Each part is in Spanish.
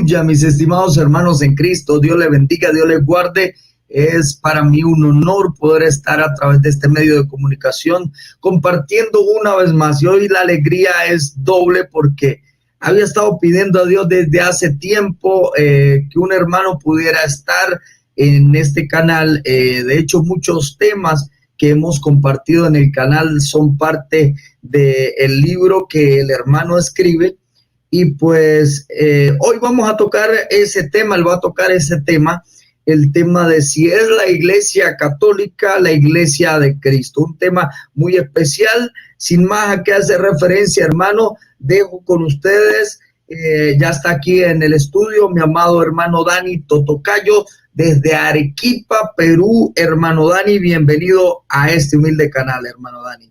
Aleluya, mis estimados hermanos en Cristo. Dios les bendiga, Dios les guarde. Es para mí un honor poder estar a través de este medio de comunicación compartiendo una vez más. Y hoy la alegría es doble porque había estado pidiendo a Dios desde hace tiempo que un hermano pudiera estar en este canal. De hecho, muchos temas que hemos compartido en el canal son parte del libro que el hermano escribe. Y pues hoy vamos a tocar ese tema, él va a tocar ese tema, el tema de si es la iglesia católica, la iglesia de Cristo, un tema muy especial. Sin más a qué hacer referencia, hermano, dejo con ustedes, ya está aquí en el estudio mi amado hermano Dani Totocayo, desde Arequipa, Perú. Hermano Dani, bienvenido a este humilde canal, hermano Dani.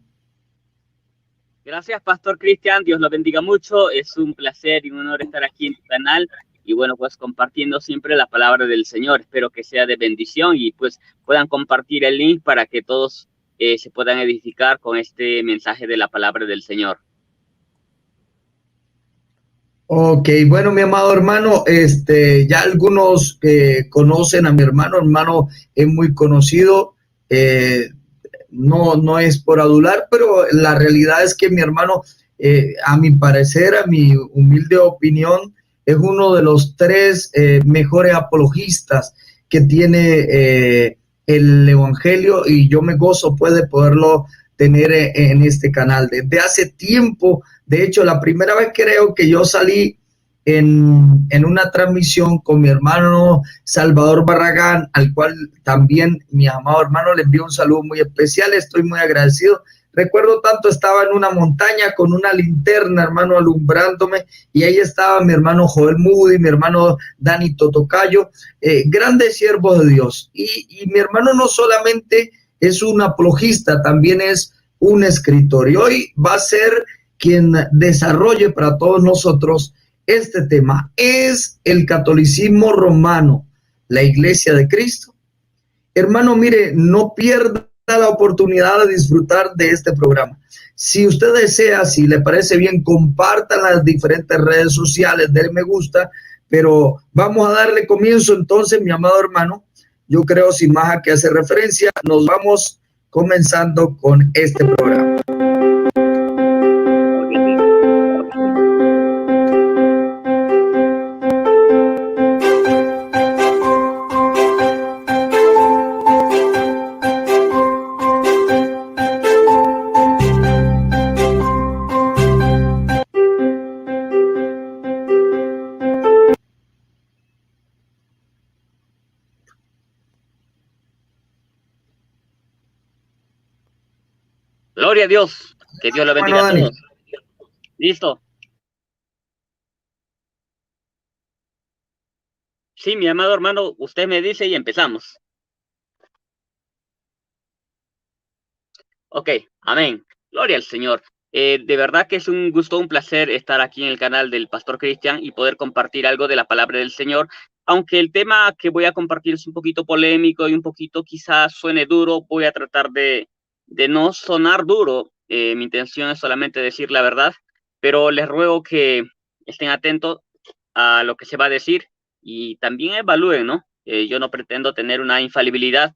Gracias, Pastor Cristian. Dios lo bendiga mucho. Es un placer y un honor estar aquí en tu canal. Y bueno, pues compartiendo siempre la palabra del Señor. Espero que sea de bendición y pues puedan compartir el link para que todos se puedan edificar con este mensaje de la palabra del Señor. Ok, bueno, mi amado hermano, ya algunos conocen a mi hermano es muy conocido. No es por adular, pero la realidad es que mi hermano, a mi parecer, a mi humilde opinión, es uno de los tres mejores apologistas que tiene el Evangelio, y yo me gozo pues de poderlo tener en este canal. Desde hace tiempo, de hecho, la primera vez creo que yo salí en una transmisión con mi hermano Salvador Barragán, al cual también mi amado hermano le envió un saludo muy especial. Estoy muy agradecido. Recuerdo tanto, estaba en una montaña con una linterna, hermano, alumbrándome, y ahí estaba mi hermano Joel Moody, mi hermano Dani Totocayo, grandes siervos de Dios. Y mi hermano no solamente es un apologista, también es un escritor, y hoy va a ser quien desarrolle para todos nosotros este tema. ¿Es el catolicismo romano la iglesia de Cristo? Hermano, mire, no pierda la oportunidad de disfrutar de este programa. Si usted desea, si le parece bien, compartan las diferentes redes sociales, denle me gusta, pero vamos a darle comienzo entonces, mi amado hermano. Yo creo, sin más a qué hacer referencia, nos vamos comenzando con este programa. Gloria a Dios. Que Dios lo bendiga a todos. ¿Listo? Sí, mi amado hermano, usted me dice y empezamos. Ok, amén. Gloria al Señor. De verdad que es un gusto, un placer estar aquí en el canal del Pastor Cristian y poder compartir algo de la palabra del Señor. Aunque el tema que voy a compartir es un poquito polémico y un poquito quizás suene duro, voy a tratar de no sonar duro. Mi intención es solamente decir la verdad, pero les ruego que estén atentos a lo que se va a decir y también evalúen, ¿no? Yo no pretendo tener una infalibilidad.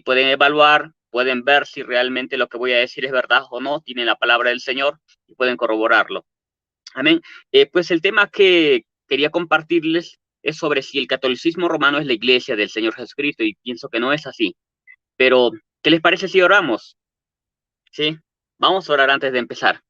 Pueden evaluar, pueden ver si realmente lo que voy a decir es verdad o no, tienen la palabra del Señor y pueden corroborarlo. Amén. Pues el tema que quería compartirles es sobre si el catolicismo romano es la iglesia del Señor Jesucristo, y pienso que no es así. Pero, ¿qué les parece si oramos? ¿Sí? Vamos a orar antes de empezar.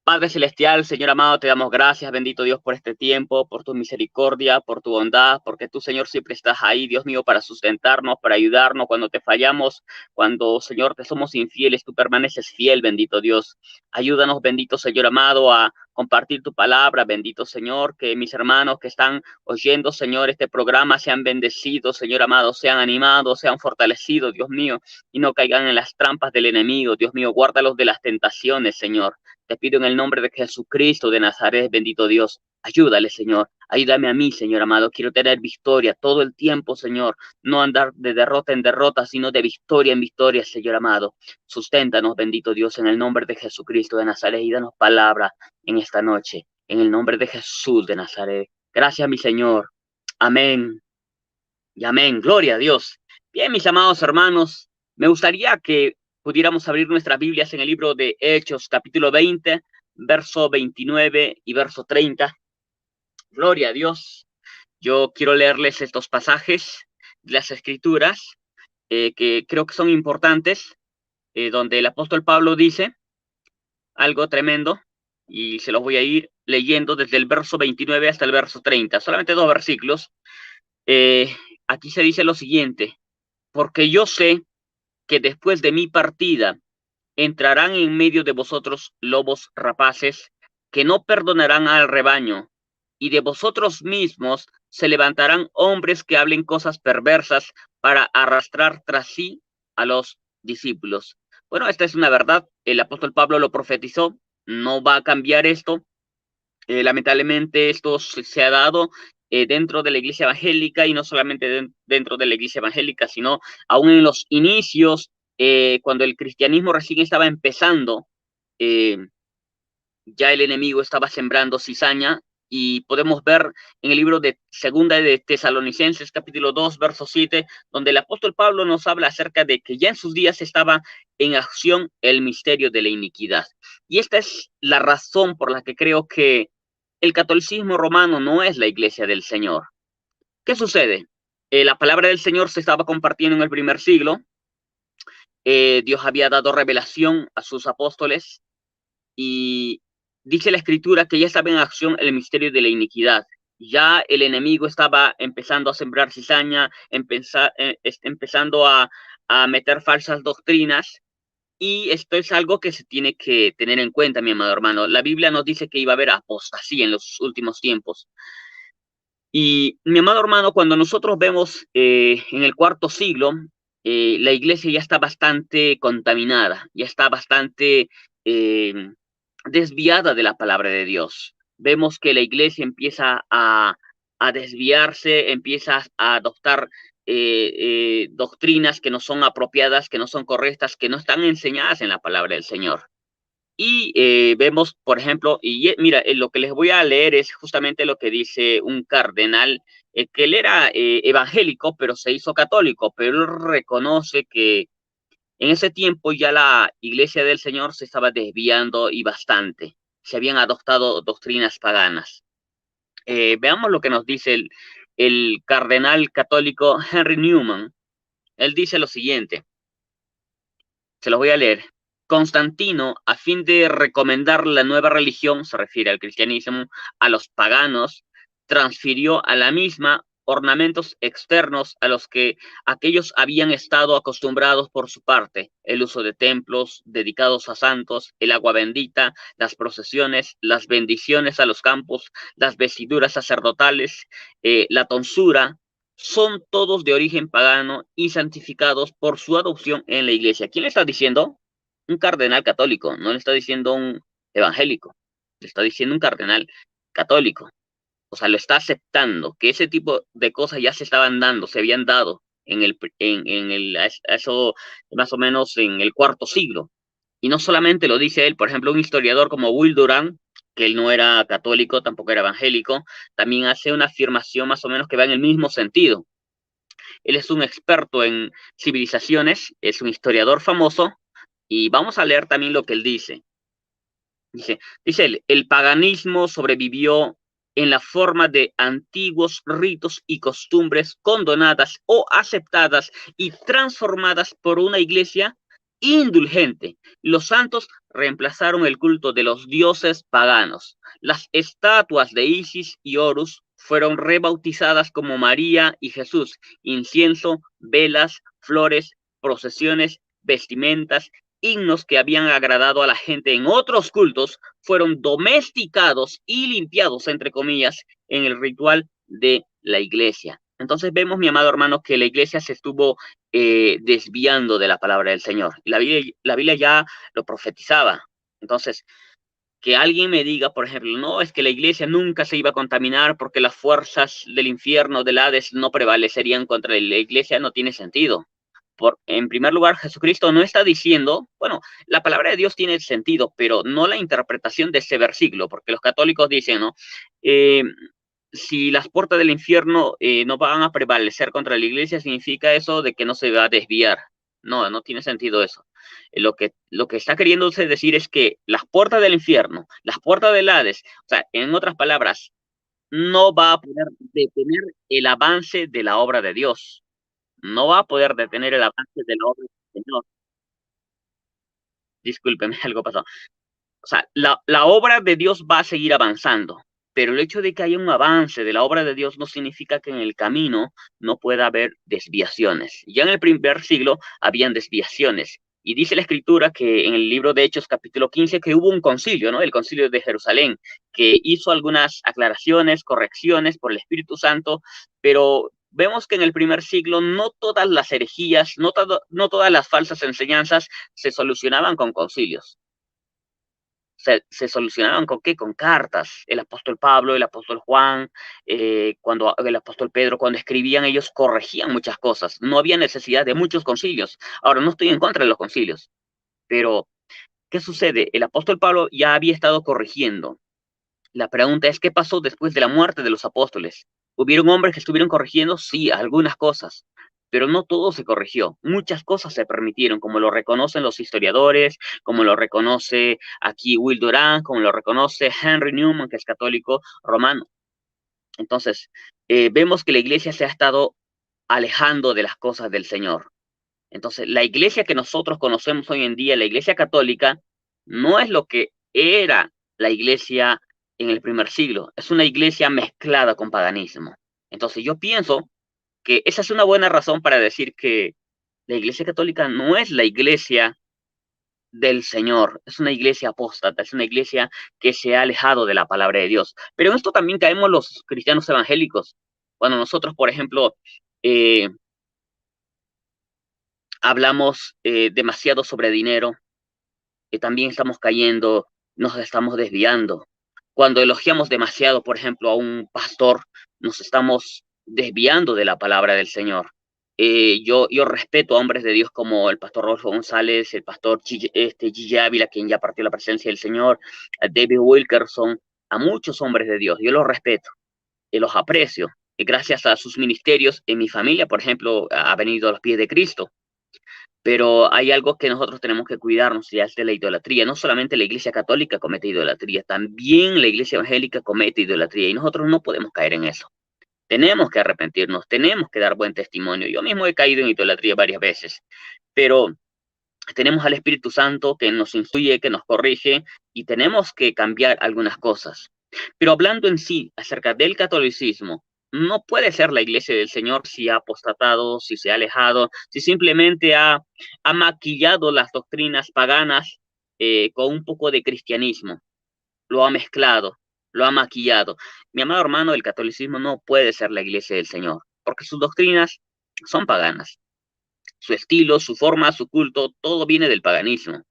Padre Celestial, Señor amado, te damos gracias, bendito Dios, por este tiempo, por tu misericordia, por tu bondad, porque tú, Señor, siempre estás ahí, Dios mío, para sustentarnos, para ayudarnos cuando te fallamos, cuando, Señor, te somos infieles, tú permaneces fiel, bendito Dios. Ayúdanos, bendito Señor amado, a compartir tu palabra, bendito Señor, que mis hermanos que están oyendo, Señor, este programa sean bendecidos, Señor amado, sean animados, sean fortalecidos, Dios mío, y no caigan en las trampas del enemigo, Dios mío, guárdalos de las tentaciones, Señor. Te pido en el nombre de Jesucristo de Nazaret, bendito Dios, ayúdale, Señor, ayúdame a mí, Señor amado, quiero tener victoria todo el tiempo, Señor, no andar de derrota en derrota, sino de victoria en victoria, Señor amado. Susténtanos, bendito Dios, en el nombre de Jesucristo de Nazaret, y danos palabra en esta noche, en el nombre de Jesús de Nazaret. Gracias, mi Señor. Amén y amén. Gloria a Dios. Bien, mis amados hermanos, me gustaría que pudiéramos abrir nuestras Biblias en el libro de Hechos, capítulo 20, verso 29 y verso 30. Gloria a Dios. Yo quiero leerles estos pasajes de las Escrituras que creo que son importantes, donde el apóstol Pablo dice algo tremendo y se los voy a ir leyendo desde el verso 29 hasta el verso 30, solamente 2 versículos. Eh, Aquí se dice lo siguiente: porque yo sé que después de mi partida entrarán en medio de vosotros lobos rapaces que no perdonarán al rebaño, y de vosotros mismos se levantarán hombres que hablen cosas perversas para arrastrar tras sí a los discípulos. Bueno, esta es una verdad, el apóstol Pablo lo profetizó, no va a cambiar esto. Lamentablemente esto se ha dado dentro de la iglesia evangélica, y no solamente dentro de la iglesia evangélica, sino aún en los inicios, cuando el cristianismo recién estaba empezando. eh, ya el enemigo estaba sembrando cizaña, y podemos ver en el libro de Segunda de Tesalonicenses, capítulo 2, verso 7, donde el apóstol Pablo nos habla acerca de que ya en sus días estaba en acción el misterio de la iniquidad. Y esta es la razón por la que creo que el catolicismo romano no es la iglesia del Señor. ¿Qué sucede? La palabra del Señor se estaba compartiendo en el primer siglo. Dios había dado revelación a sus apóstoles, y dice la escritura que ya estaba en acción el misterio de la iniquidad. Ya el enemigo estaba empezando a sembrar cizaña, empezando a meter falsas doctrinas, y esto es algo que se tiene que tener en cuenta, mi amado hermano. La Biblia nos dice que iba a haber apostasía en los últimos tiempos. Y mi amado hermano, cuando nosotros vemos en el cuarto siglo, la iglesia ya está bastante contaminada, ya está bastante eh, desviada de la palabra de Dios. Vemos que la iglesia empieza a desviarse, empieza a adoptar doctrinas que no son apropiadas, que no son correctas, que no están enseñadas en la palabra del Señor. Y vemos, por ejemplo, mira, lo que les voy a leer es justamente lo que dice un cardenal, que él era evangélico, pero se hizo católico, pero él reconoce que en ese tiempo ya la iglesia del Señor se estaba desviando, y bastante. Se habían adoptado doctrinas paganas. Veamos lo que nos dice el cardenal católico Henry Newman. Él dice lo siguiente, se los voy a leer. Constantino, a fin de recomendar la nueva religión, se refiere al cristianismo, a los paganos, transfirió a la misma ornamentos externos a los que aquellos habían estado acostumbrados por su parte: el uso de templos dedicados a santos, el agua bendita, las procesiones, las bendiciones a los campos, las vestiduras sacerdotales, la tonsura. Son todos de origen pagano y santificados por su adopción en la iglesia. ¿Quién le está diciendo? Un cardenal católico, no le está diciendo un evangélico, le está diciendo un cardenal católico. O sea, lo está aceptando, que ese tipo de cosas ya se estaban dando, se habían dado eso más o menos en el cuarto siglo. Y no solamente lo dice él, por ejemplo, un historiador como Will Durant, que él no era católico, tampoco era evangélico, también hace una afirmación más o menos que va en el mismo sentido. Él es un experto en civilizaciones, es un historiador famoso, y vamos a leer también lo que él dice. Dice él, el paganismo sobrevivió en la forma de antiguos ritos y costumbres condonadas o aceptadas y transformadas por una iglesia indulgente. Los santos reemplazaron el culto de los dioses paganos. Las estatuas de Isis y Horus fueron rebautizadas como María y Jesús. Incienso, velas, flores, procesiones, vestimentas, himnos que habían agradado a la gente en otros cultos fueron domesticados y limpiados, entre comillas, en el ritual de la iglesia. Entonces vemos, mi amado hermano, que la iglesia se estuvo desviando de la palabra del Señor. Y la Biblia ya lo profetizaba. Entonces, que alguien me diga, por ejemplo, no, es que la iglesia nunca se iba a contaminar porque las fuerzas del infierno, del Hades, no prevalecerían contra la iglesia, no tiene sentido. En primer lugar, Jesucristo no está diciendo, bueno, la palabra de Dios tiene sentido, pero no la interpretación de ese versículo, porque los católicos dicen, ¿no? si las puertas del infierno no van a prevalecer contra la iglesia, significa eso de que no se va a desviar. No, no tiene sentido eso. Lo que está queriéndose decir es que las puertas del infierno, las puertas del Hades, o sea, en otras palabras, no va a poder detener el avance de la obra de Dios. No va a poder detener el avance de la obra del Señor. Discúlpeme, algo pasó. O sea, la obra de Dios va a seguir avanzando, pero el hecho de que haya un avance de la obra de Dios no significa que en el camino no pueda haber desviaciones. Ya en el primer siglo habían desviaciones. Y dice la escritura que en el libro de Hechos capítulo 15 que hubo un concilio, ¿no? El concilio de Jerusalén, que hizo algunas aclaraciones, correcciones por el Espíritu Santo, pero vemos que en el primer siglo no todas las herejías, no todas las falsas enseñanzas se solucionaban con concilios. Se solucionaban con qué, con cartas. El apóstol Pablo, el apóstol Juan, cuando el apóstol Pedro, cuando escribían, ellos corregían muchas cosas. No había necesidad de muchos concilios. Ahora, no estoy en contra de los concilios, pero ¿qué sucede? El apóstol Pablo ya había estado corrigiendo. La pregunta es, ¿qué pasó después de la muerte de los apóstoles? ¿Hubieron hombres que estuvieron corrigiendo? Sí, algunas cosas, pero no todo se corrigió. Muchas cosas se permitieron, como lo reconocen los historiadores, como lo reconoce aquí Will Durant, como lo reconoce Henry Newman, que es católico romano. Entonces, vemos que la iglesia se ha estado alejando de las cosas del Señor. Entonces, la iglesia que nosotros conocemos hoy en día, la iglesia católica, no es lo que era la iglesia en el primer siglo. Es una iglesia mezclada con paganismo. Entonces, yo pienso que esa es una buena razón para decir que la iglesia católica no es la iglesia del Señor, es una iglesia apóstata, es una iglesia que se ha alejado de la palabra de Dios. Pero en esto también caemos los cristianos evangélicos. Cuando nosotros, por ejemplo, eh, hablamos demasiado sobre dinero, también estamos cayendo, nos estamos desviando. Cuando elogiamos demasiado, por ejemplo, a un pastor, nos estamos desviando de la palabra del Señor. Yo respeto a hombres de Dios como el pastor Rodolfo González, el pastor Gigi Ávila, quien ya partió la presencia del Señor, a David Wilkerson, a muchos hombres de Dios. Yo los respeto y los aprecio. Y gracias a sus ministerios, en mi familia, por ejemplo, ha venido a los pies de Cristo. Pero hay algo que nosotros tenemos que cuidarnos, ya es de la idolatría. No solamente la iglesia católica comete idolatría, también la iglesia evangélica comete idolatría y nosotros no podemos caer en eso. Tenemos que arrepentirnos, tenemos que dar buen testimonio. Yo mismo he caído en idolatría varias veces, pero tenemos al Espíritu Santo que nos influye, que nos corrige y tenemos que cambiar algunas cosas. Pero hablando en sí acerca del catolicismo, no puede ser la iglesia del Señor si ha apostatado, si se ha alejado, si simplemente ha maquillado las doctrinas paganas con un poco de cristianismo, lo ha mezclado, lo ha maquillado. Mi amado hermano, el catolicismo no puede ser la iglesia del Señor, porque sus doctrinas son paganas. Su estilo, su forma, su culto, todo viene del paganismo.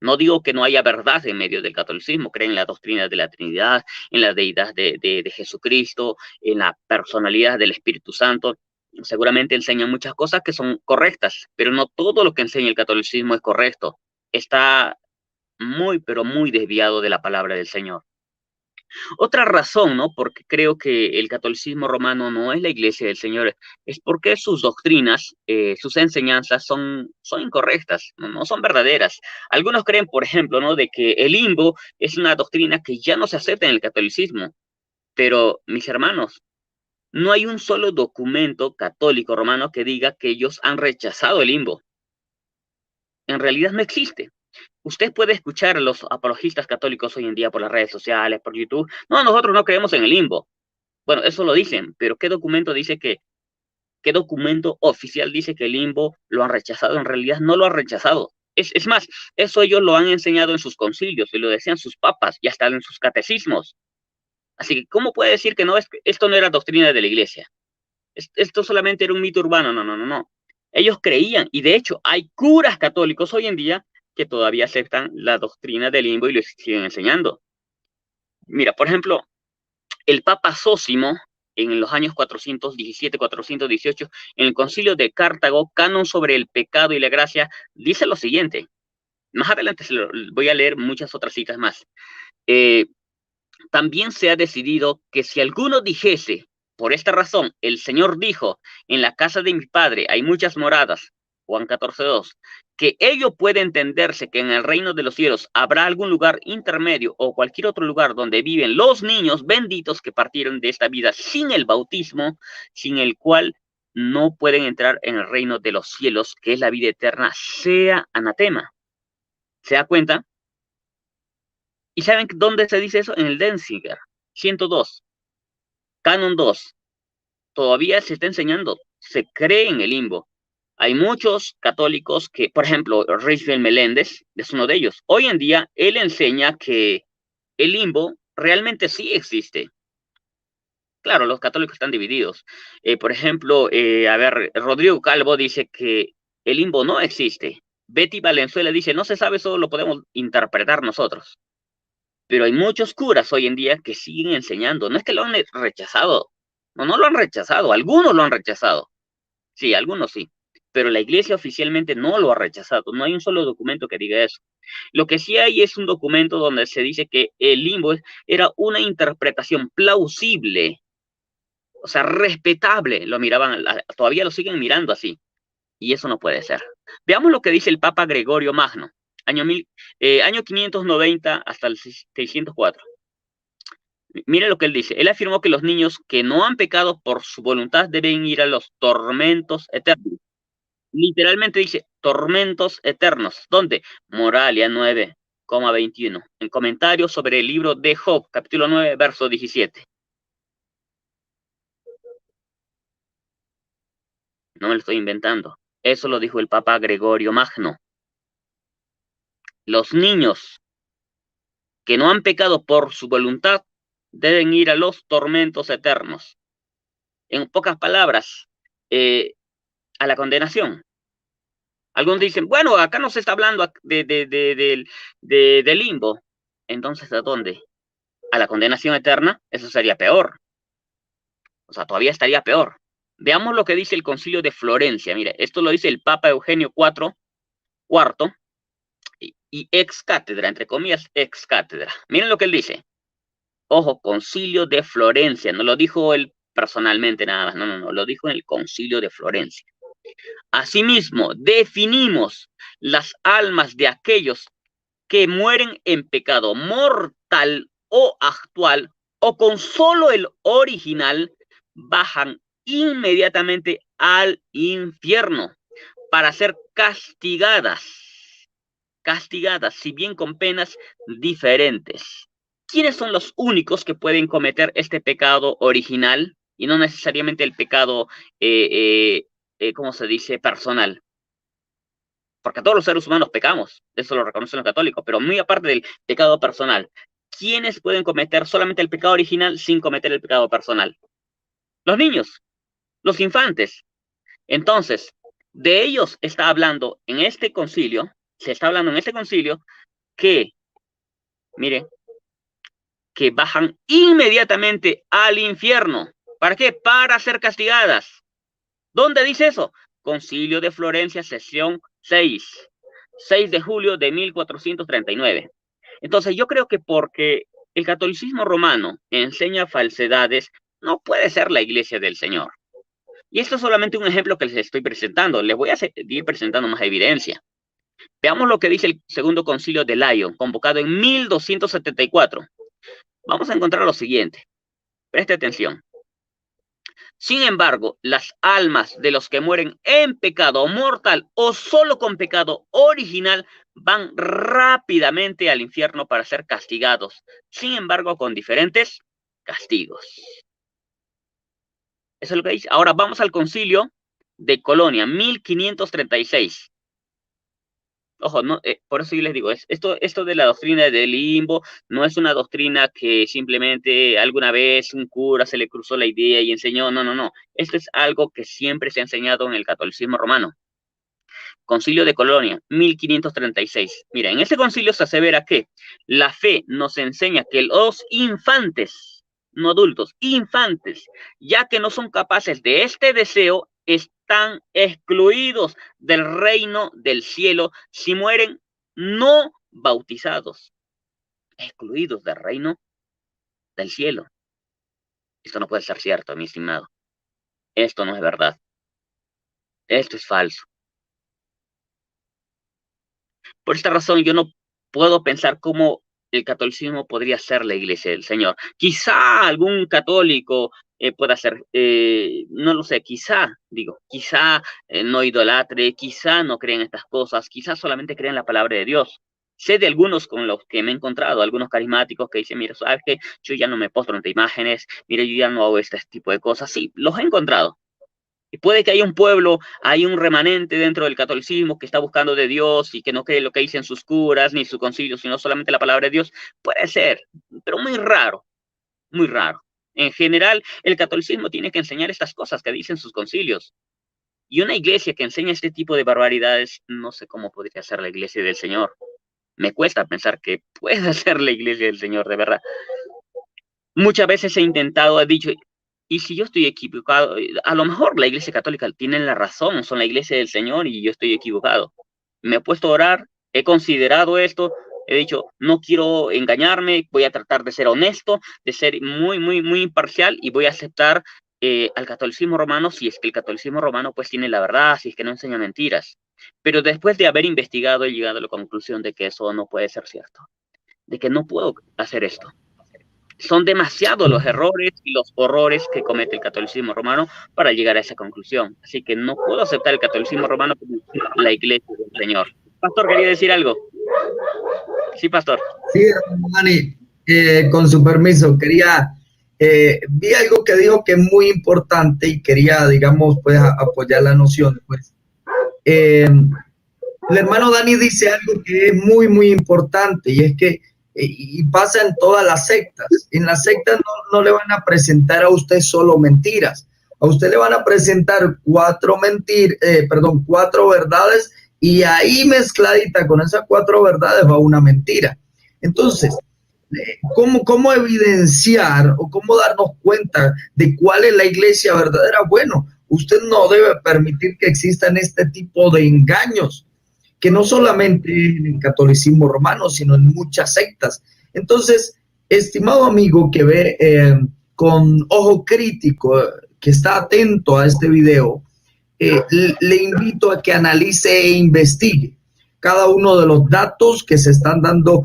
No digo que no haya verdad en medio del catolicismo, creen en la doctrina de la Trinidad, en la deidad de Jesucristo, en la personalidad del Espíritu Santo. Seguramente enseñan muchas cosas que son correctas, pero no todo lo que enseña el catolicismo es correcto. Está muy, pero muy desviado de la palabra del Señor. Otra razón, ¿no? Porque creo que el catolicismo romano no es la iglesia del Señor, es porque sus doctrinas, sus enseñanzas son incorrectas, no son verdaderas. Algunos creen, por ejemplo, ¿no? De que el limbo es una doctrina que ya no se acepta en el catolicismo. Pero, mis hermanos, no hay un solo documento católico romano que diga que ellos han rechazado el limbo. En realidad no existe. Usted puede escuchar a los apologistas católicos hoy en día por las redes sociales, por YouTube. No, nosotros no creemos en el limbo. Bueno, eso lo dicen, pero ¿qué documento dice qué documento oficial dice que el limbo lo han rechazado? En realidad no lo han rechazado. Es más, eso ellos lo han enseñado en sus concilios y lo decían sus papas y hasta en sus catecismos. Así que, ¿cómo puede decir que no esto no era doctrina de la iglesia? Esto solamente era un mito urbano. No, no, no, no. Ellos creían, y de hecho hay curas católicos hoy en día que todavía aceptan la doctrina del limbo y lo siguen enseñando. Mira, por ejemplo, el Papa Zósimo, en los años 417-418, en el concilio de Cartago, canon sobre el pecado y la gracia, dice lo siguiente. Más adelante voy a leer muchas otras citas más. también se ha decidido que si alguno dijese, por esta razón, el Señor dijo, en la casa de mi Padre hay muchas moradas, Juan 14:2, que ello puede entenderse que en el reino de los cielos habrá algún lugar intermedio o cualquier otro lugar donde viven los niños benditos que partieron de esta vida sin el bautismo, sin el cual no pueden entrar en el reino de los cielos, que es la vida eterna, sea anatema. ¿Se da cuenta? ¿Y saben dónde se dice eso? En el Denzinger, 102, Canon 2. Todavía se está enseñando, se cree en el limbo. Hay muchos católicos que, por ejemplo, Richfield Meléndez es uno de ellos. Hoy en día, él enseña que el limbo realmente sí existe. Claro, los católicos están divididos. Por ejemplo, Rodrigo Calvo dice que el limbo no existe. Betty Valenzuela dice, no se sabe, solo lo podemos interpretar nosotros. Pero hay muchos curas hoy en día que siguen enseñando. No es que lo han rechazado. No, no lo han rechazado. Algunos lo han rechazado. Sí, algunos sí. Pero la iglesia oficialmente no lo ha rechazado. No hay un solo documento que diga eso. Lo que sí hay es un documento donde se dice que el limbo era una interpretación plausible, o sea, respetable. Lo miraban, todavía lo siguen mirando así. Y eso no puede ser. Veamos lo que dice el Papa Gregorio Magno, año 590 hasta el 604. Mire lo que él dice. Él afirmó que los niños que no han pecado por su voluntad deben ir a los tormentos eternos. Literalmente dice tormentos eternos. ¿Dónde? Moralia 9,21. En comentarios sobre el libro de Job, capítulo 9, verso 17. No me lo estoy inventando. Eso lo dijo el Papa Gregorio Magno. Los niños que no han pecado por su voluntad deben ir a los tormentos eternos. En pocas palabras, a la condenación. Algunos dicen, bueno, acá no se está hablando de limbo. Entonces, ¿a dónde? A la condenación eterna. Eso sería peor. O sea, todavía estaría peor. Veamos lo que dice el Concilio de Florencia. Mire, esto lo dice el Papa Eugenio IV, y ex cátedra, entre comillas, ex cátedra. Miren lo que él dice. Ojo, Concilio de Florencia. No lo dijo él personalmente nada más. No, lo dijo en el Concilio de Florencia. Asimismo, definimos las almas de aquellos que mueren en pecado mortal o actual o con solo el original, bajan inmediatamente al infierno para ser castigadas, si bien con penas diferentes. ¿Quiénes son los únicos que pueden cometer este pecado original y no necesariamente el pecado ¿cómo se dice? Personal? Porque todos los seres humanos pecamos, eso lo reconocen los católicos, pero muy aparte del pecado personal, ¿quiénes pueden cometer solamente el pecado original sin cometer el pecado personal? Los niños, los infantes. Entonces, de ellos está hablando en este concilio, se está hablando en este concilio que, mire, que bajan inmediatamente al infierno. ¿Para qué? Para ser castigadas. ¿Dónde dice eso? Concilio de Florencia, sesión 6 de julio de 1439. Entonces, yo creo que porque el catolicismo romano enseña falsedades, no puede ser la iglesia del Señor. Y esto es solamente un ejemplo que les estoy presentando. Les voy a seguir presentando más evidencia. Veamos lo que dice el segundo concilio de Lyon, convocado en 1274. Vamos a encontrar lo siguiente. Preste atención. Sin embargo, las almas de los que mueren en pecado mortal o solo con pecado original van rápidamente al infierno para ser castigados, sin embargo, con diferentes castigos. Eso es lo que dice. Ahora vamos al concilio de Colonia, 1536. Ojo, no, por eso yo les digo, esto de la doctrina del limbo no es una doctrina que simplemente alguna vez un cura se le cruzó la idea y enseñó, no. Esto es algo que siempre se ha enseñado en el catolicismo romano. Concilio de Colonia, 1536. Mira, en este concilio se asevera que la fe nos enseña que los infantes, no adultos, infantes, ya que no son capaces de este deseo, están excluidos del reino del cielo si mueren no bautizados. Excluidos del reino del cielo. Esto no puede ser cierto, mi estimado. Esto no es verdad. Esto es falso. Por esta razón, yo no puedo pensar cómo el catolicismo podría ser la iglesia del Señor. Quizá algún católico pueda ser, no lo sé, quizá no idolatre, quizá no creen estas cosas, quizá solamente creen la palabra de Dios. Sé de algunos con los que me he encontrado, algunos carismáticos que dicen, mira, ¿sabes qué? Yo ya no me postro ante imágenes, mira, yo ya no hago este tipo de cosas. Sí, los he encontrado. Y puede que haya un pueblo, hay un remanente dentro del catolicismo que está buscando de Dios y que no cree lo que dicen sus curas ni su concilio, sino solamente la palabra de Dios. Puede ser, pero muy raro, muy raro. En general, el catolicismo tiene que enseñar estas cosas que dicen sus concilios. Y una iglesia que enseña este tipo de barbaridades, no sé cómo podría ser la iglesia del Señor. Me cuesta pensar que pueda ser la iglesia del Señor, de verdad. Muchas veces he intentado, he dicho, y si yo estoy equivocado, a lo mejor la Iglesia Católica tiene la razón, son la Iglesia del Señor y yo estoy equivocado. Me he puesto a orar, he considerado esto, he dicho, no quiero engañarme, voy a tratar de ser honesto, de ser muy imparcial y voy a aceptar al catolicismo romano si es que el catolicismo romano pues tiene la verdad, si es que no enseña mentiras. Pero después de haber investigado he llegado a la conclusión de que eso no puede ser cierto, de que no puedo hacer esto. Son demasiados los errores y los horrores que comete el catolicismo romano para llegar a esa conclusión. Así que no puedo aceptar el catolicismo romano como la iglesia del Señor. Pastor, ¿quería decir algo? Sí, pastor. Sí, Dani, con su permiso, vi algo que dijo que es muy importante y quería, digamos, pues apoyar la noción. Pues, el hermano Dani dice algo que es muy importante y es que y pasa en todas las sectas. En las sectas no le van a presentar a usted solo mentiras. A usted le van a presentar cuatro verdades y ahí mezcladita con esas cuatro verdades va una mentira. Entonces, ¿cómo evidenciar o cómo darnos cuenta de cuál es la iglesia verdadera? Bueno, usted no debe permitir que existan este tipo de engaños, que no solamente en el catolicismo romano, sino en muchas sectas. Entonces, estimado amigo que ve con ojo crítico, que está atento a este video, le invito a que analice e investigue cada uno de los datos que se están dando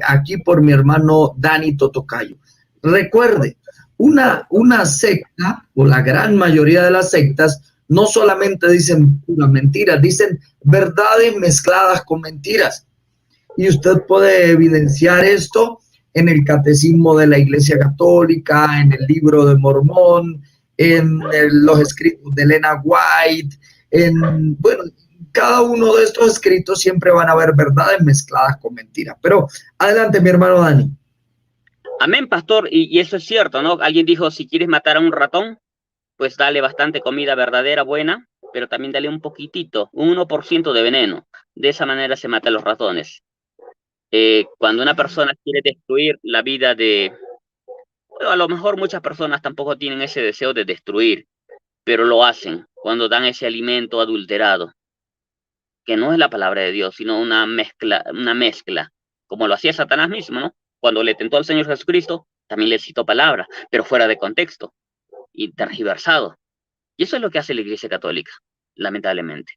aquí por mi hermano Dani Totocayo. Recuerde, una secta, o la gran mayoría de las sectas, no solamente dicen puras mentiras, dicen verdades mezcladas con mentiras. Y usted puede evidenciar esto en el Catecismo de la Iglesia Católica, en el Libro de Mormón, en los escritos de Elena White, bueno, cada uno de estos escritos siempre van a haber verdades mezcladas con mentiras. Pero adelante, mi hermano Dani. Amén, pastor, y eso es cierto, ¿no? Alguien dijo, si quieres matar a un ratón, pues dale bastante comida verdadera, buena, pero también dale un poquitito, un 1% de veneno. De esa manera se matan los ratones. Cuando una persona quiere destruir la vida bueno, a lo mejor muchas personas tampoco tienen ese deseo de destruir, pero lo hacen cuando dan ese alimento adulterado, que no es la palabra de Dios, sino una mezcla, como lo hacía Satanás mismo, ¿no? Cuando le tentó al Señor Jesucristo, también le citó palabra, pero fuera de contexto y tergiversado. Y eso es lo que hace la Iglesia Católica, lamentablemente.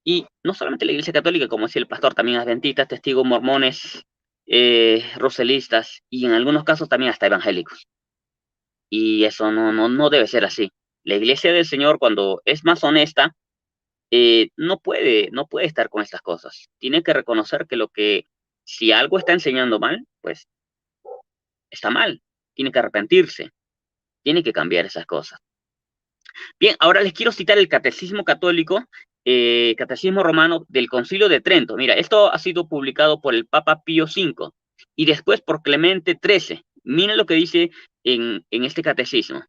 Y no solamente la Iglesia Católica, como decía el pastor, también adventistas, testigos mormones, roselistas y en algunos casos también hasta evangélicos. Y eso no debe ser así. La Iglesia del Señor, cuando es más honesta, no puede estar con estas cosas. Tiene que reconocer que si algo está enseñando mal, pues está mal. Tiene que arrepentirse. Tiene que cambiar esas cosas. Bien, ahora les quiero citar el Catecismo Católico, Catecismo Romano del Concilio de Trento. Mira, esto ha sido publicado por el Papa Pío V y después por Clemente XIII. Miren lo que dice en este catecismo.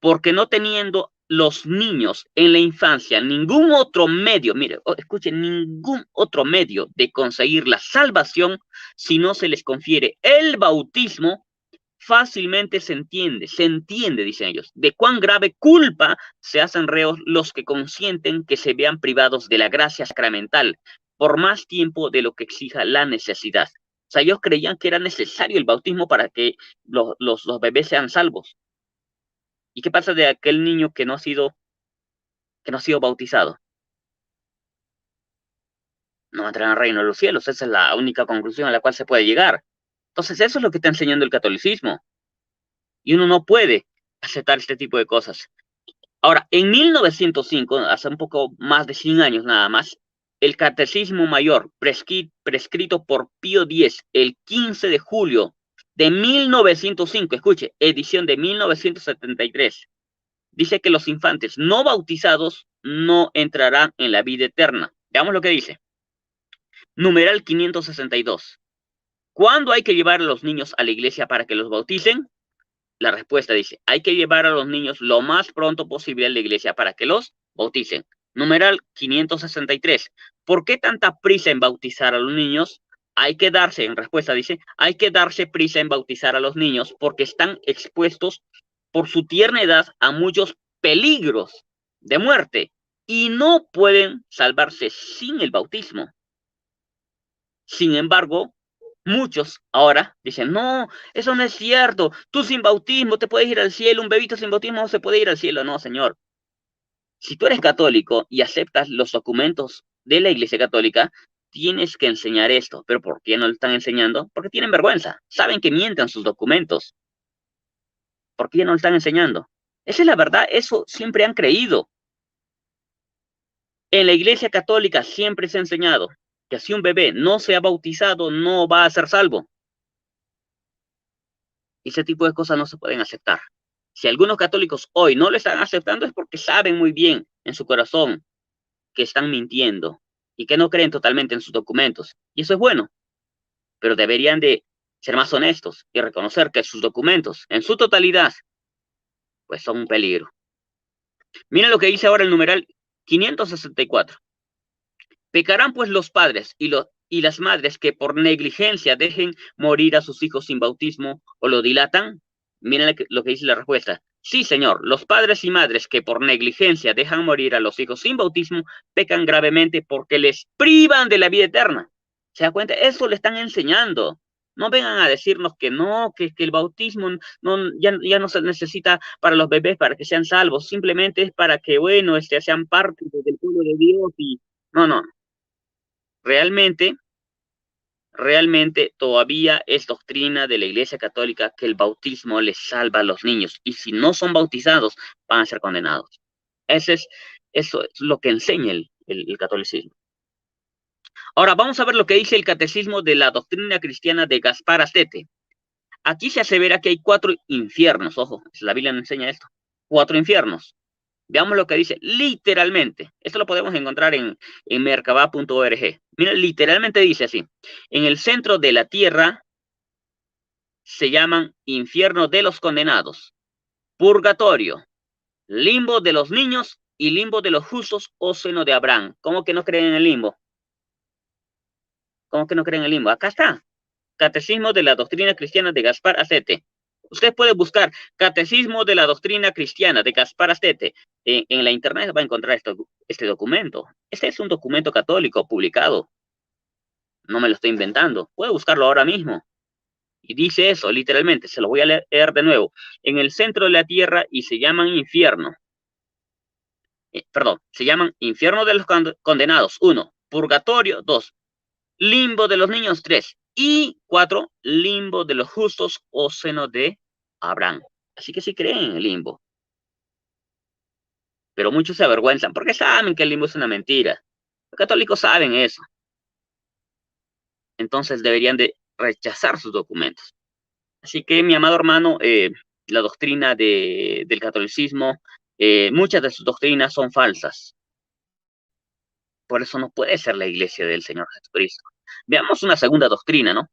Porque no teniendo los niños en la infancia ningún otro medio, mire, escuchen, ningún otro medio de conseguir la salvación si no se les confiere el bautismo, fácilmente se entiende, dicen ellos, de cuán grave culpa se hacen reos los que consienten que se vean privados de la gracia sacramental por más tiempo de lo que exija la necesidad. O sea, ellos creían que era necesario el bautismo para que los bebés sean salvos. ¿Y qué pasa de aquel niño que no ha sido bautizado? No va a entrar en el reino de los cielos. Esa es la única conclusión a la cual se puede llegar. Entonces, eso es lo que está enseñando el catolicismo. Y uno no puede aceptar este tipo de cosas. Ahora, en 1905, hace un poco más de 100 años nada más, el Catecismo Mayor, prescrito por Pío X, el 15 de julio de 1905, escuche, edición de 1973, dice que los infantes no bautizados no entrarán en la vida eterna. Veamos lo que dice. Numeral 562. ¿Cuándo hay que llevar a los niños a la iglesia para que los bauticen? La respuesta dice, hay que llevar a los niños lo más pronto posible a la iglesia para que los bauticen. Numeral 563. ¿Por qué tanta prisa en bautizar a los niños? Hay que darse, en respuesta dice, hay que darse prisa en bautizar a los niños porque están expuestos por su tierna edad a muchos peligros de muerte y no pueden salvarse sin el bautismo. Sin embargo, muchos ahora dicen, no, eso no es cierto, tú sin bautismo te puedes ir al cielo, un bebito sin bautismo no se puede ir al cielo. No, señor. Si tú eres católico y aceptas los documentos de la Iglesia Católica, tienes que enseñar esto. ¿Pero por qué no lo están enseñando? Porque tienen vergüenza, saben que mienten sus documentos. ¿Por qué no lo están enseñando? Esa es la verdad, eso siempre han creído. En la Iglesia Católica siempre se ha enseñado que si un bebé no se ha bautizado, no va a ser salvo. Ese tipo de cosas no se pueden aceptar. Si algunos católicos hoy no lo están aceptando es porque saben muy bien en su corazón que están mintiendo y que no creen totalmente en sus documentos. Y eso es bueno, pero deberían de ser más honestos y reconocer que sus documentos, en su totalidad, pues son un peligro. Miren lo que dice ahora el numeral 564. Pecarán pues los padres y las madres que por negligencia dejen morir a sus hijos sin bautismo o lo dilatan. Miren lo que dice la respuesta. Sí, señor, los padres y madres que por negligencia dejan morir a los hijos sin bautismo pecan gravemente porque les privan de la vida eterna. ¿Se da cuenta? Eso le están enseñando. No vengan a decirnos que no, que el bautismo ya no se necesita para los bebés para que sean salvos. Simplemente es para que, bueno, sean parte del pueblo de Dios y... No, no. Realmente todavía es doctrina de la Iglesia Católica que el bautismo les salva a los niños y si no son bautizados van a ser condenados. Eso es lo que enseña el catolicismo. Ahora vamos a ver lo que dice el catecismo de la doctrina cristiana de Gaspar Astete. Aquí se asevera que hay 4 infiernos, ojo, la Biblia no enseña esto, 4 infiernos. Veamos lo que dice literalmente. Esto lo podemos encontrar en merkabah.org. Mira, literalmente dice así. En el centro de la tierra se llaman infierno de los condenados, purgatorio, limbo de los niños y limbo de los justos o seno de Abraham. ¿Cómo que no creen en el limbo? ¿Cómo que no creen en el limbo? Acá está. Catecismo de la doctrina cristiana de Gaspar Astete. Usted puede buscar Catecismo de la Doctrina Cristiana de Gaspar Astete. En la internet va a encontrar este documento. Este es un documento católico publicado. No me lo estoy inventando. Puede buscarlo ahora mismo. Y dice eso, literalmente. Se lo voy a leer de nuevo. En el centro de la tierra y se llaman infierno. Se llaman infierno de los condenados. 1. Purgatorio. 2. Limbo de los niños. 3. Y 4, limbo de los justos o seno de Abraham. Así que sí creen en el limbo. Pero muchos se avergüenzan porque saben que el limbo es una mentira. Los católicos saben eso. Entonces deberían de rechazar sus documentos. Así que, mi amado hermano, la doctrina del catolicismo, muchas de sus doctrinas son falsas. Por eso no puede ser la iglesia del Señor Jesucristo. Veamos una segunda doctrina, ¿no?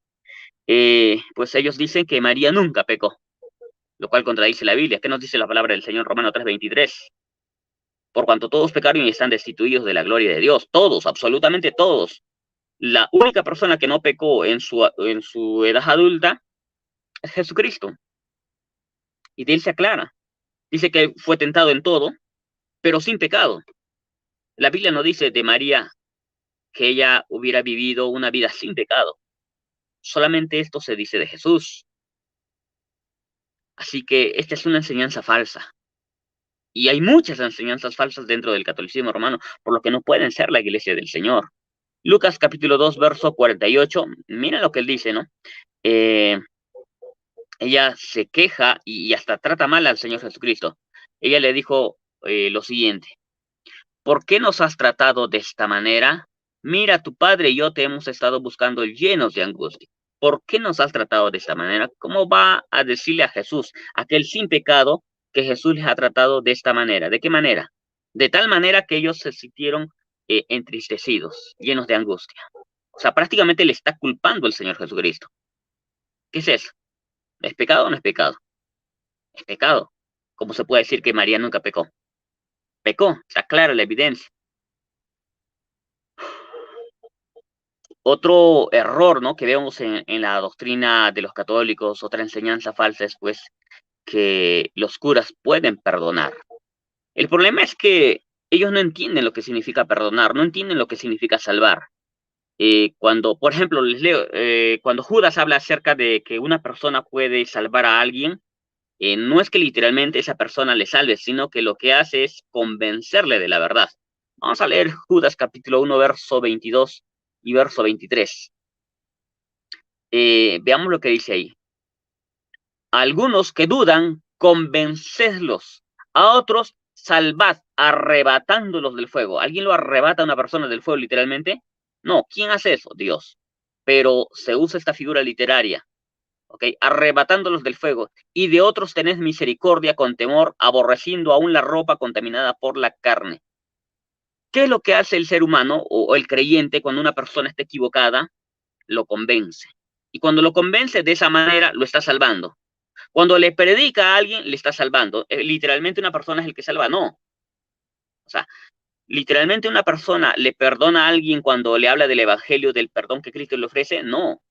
Pues ellos dicen que María nunca pecó, lo cual contradice la Biblia. ¿Qué nos dice la palabra del Señor? Romano 3:23. Por cuanto todos pecaron y están destituidos de la gloria de Dios. Todos, absolutamente todos. La única persona que no pecó en su edad adulta es Jesucristo. Y de él se aclara. Dice que fue tentado en todo, pero sin pecado. La Biblia no dice de María que ella hubiera vivido una vida sin pecado. Solamente esto se dice de Jesús. Así que esta es una enseñanza falsa. Y hay muchas enseñanzas falsas dentro del catolicismo romano, por lo que no pueden ser la iglesia del Señor. Lucas capítulo 2, verso 48, mira lo que él dice, ¿no? Eh, ella se queja y hasta trata mal al Señor Jesucristo. Ella le dijo lo siguiente: ¿por qué nos has tratado de esta manera? Mira, tu padre y yo te hemos estado buscando llenos de angustia. ¿Por qué nos has tratado de esta manera? ¿Cómo va a decirle a Jesús, aquel sin pecado, que Jesús les ha tratado de esta manera? ¿De qué manera? De tal manera que ellos se sintieron entristecidos, llenos de angustia. O sea, prácticamente le está culpando el Señor Jesucristo. ¿Qué es eso? ¿Es pecado o no es pecado? Es pecado. ¿Cómo se puede decir que María nunca pecó? Pecó, está clara la evidencia. Otro error, ¿no?, que vemos en la doctrina de los católicos, otra enseñanza falsa es, pues, que los curas pueden perdonar. El problema es que ellos no entienden lo que significa perdonar, no entienden lo que significa salvar. Cuando, por ejemplo, les leo, cuando Judas habla acerca de que una persona puede salvar a alguien, no es que literalmente esa persona le salve, sino que lo que hace es convencerle de la verdad. Vamos a leer Judas capítulo 1, verso 22 y verso 23. Veamos lo que dice ahí. A algunos que dudan, convencedlos. A otros, salvad, arrebatándolos del fuego. ¿Alguien lo arrebata a una persona del fuego literalmente? No. ¿Quién hace eso? Dios. Pero se usa esta figura literaria. ¿Ok? Arrebatándolos del fuego. Y de otros tened misericordia con temor, aborreciendo aún la ropa contaminada por la carne. ¿Qué es lo que hace el ser humano o el creyente cuando una persona está equivocada? Lo convence. Y cuando lo convence de esa manera, lo está salvando. Cuando le predica a alguien, le está salvando. Literalmente una persona es el que salva, no. O sea, literalmente una persona le perdona a alguien cuando le habla del evangelio, del perdón que Cristo le ofrece, no.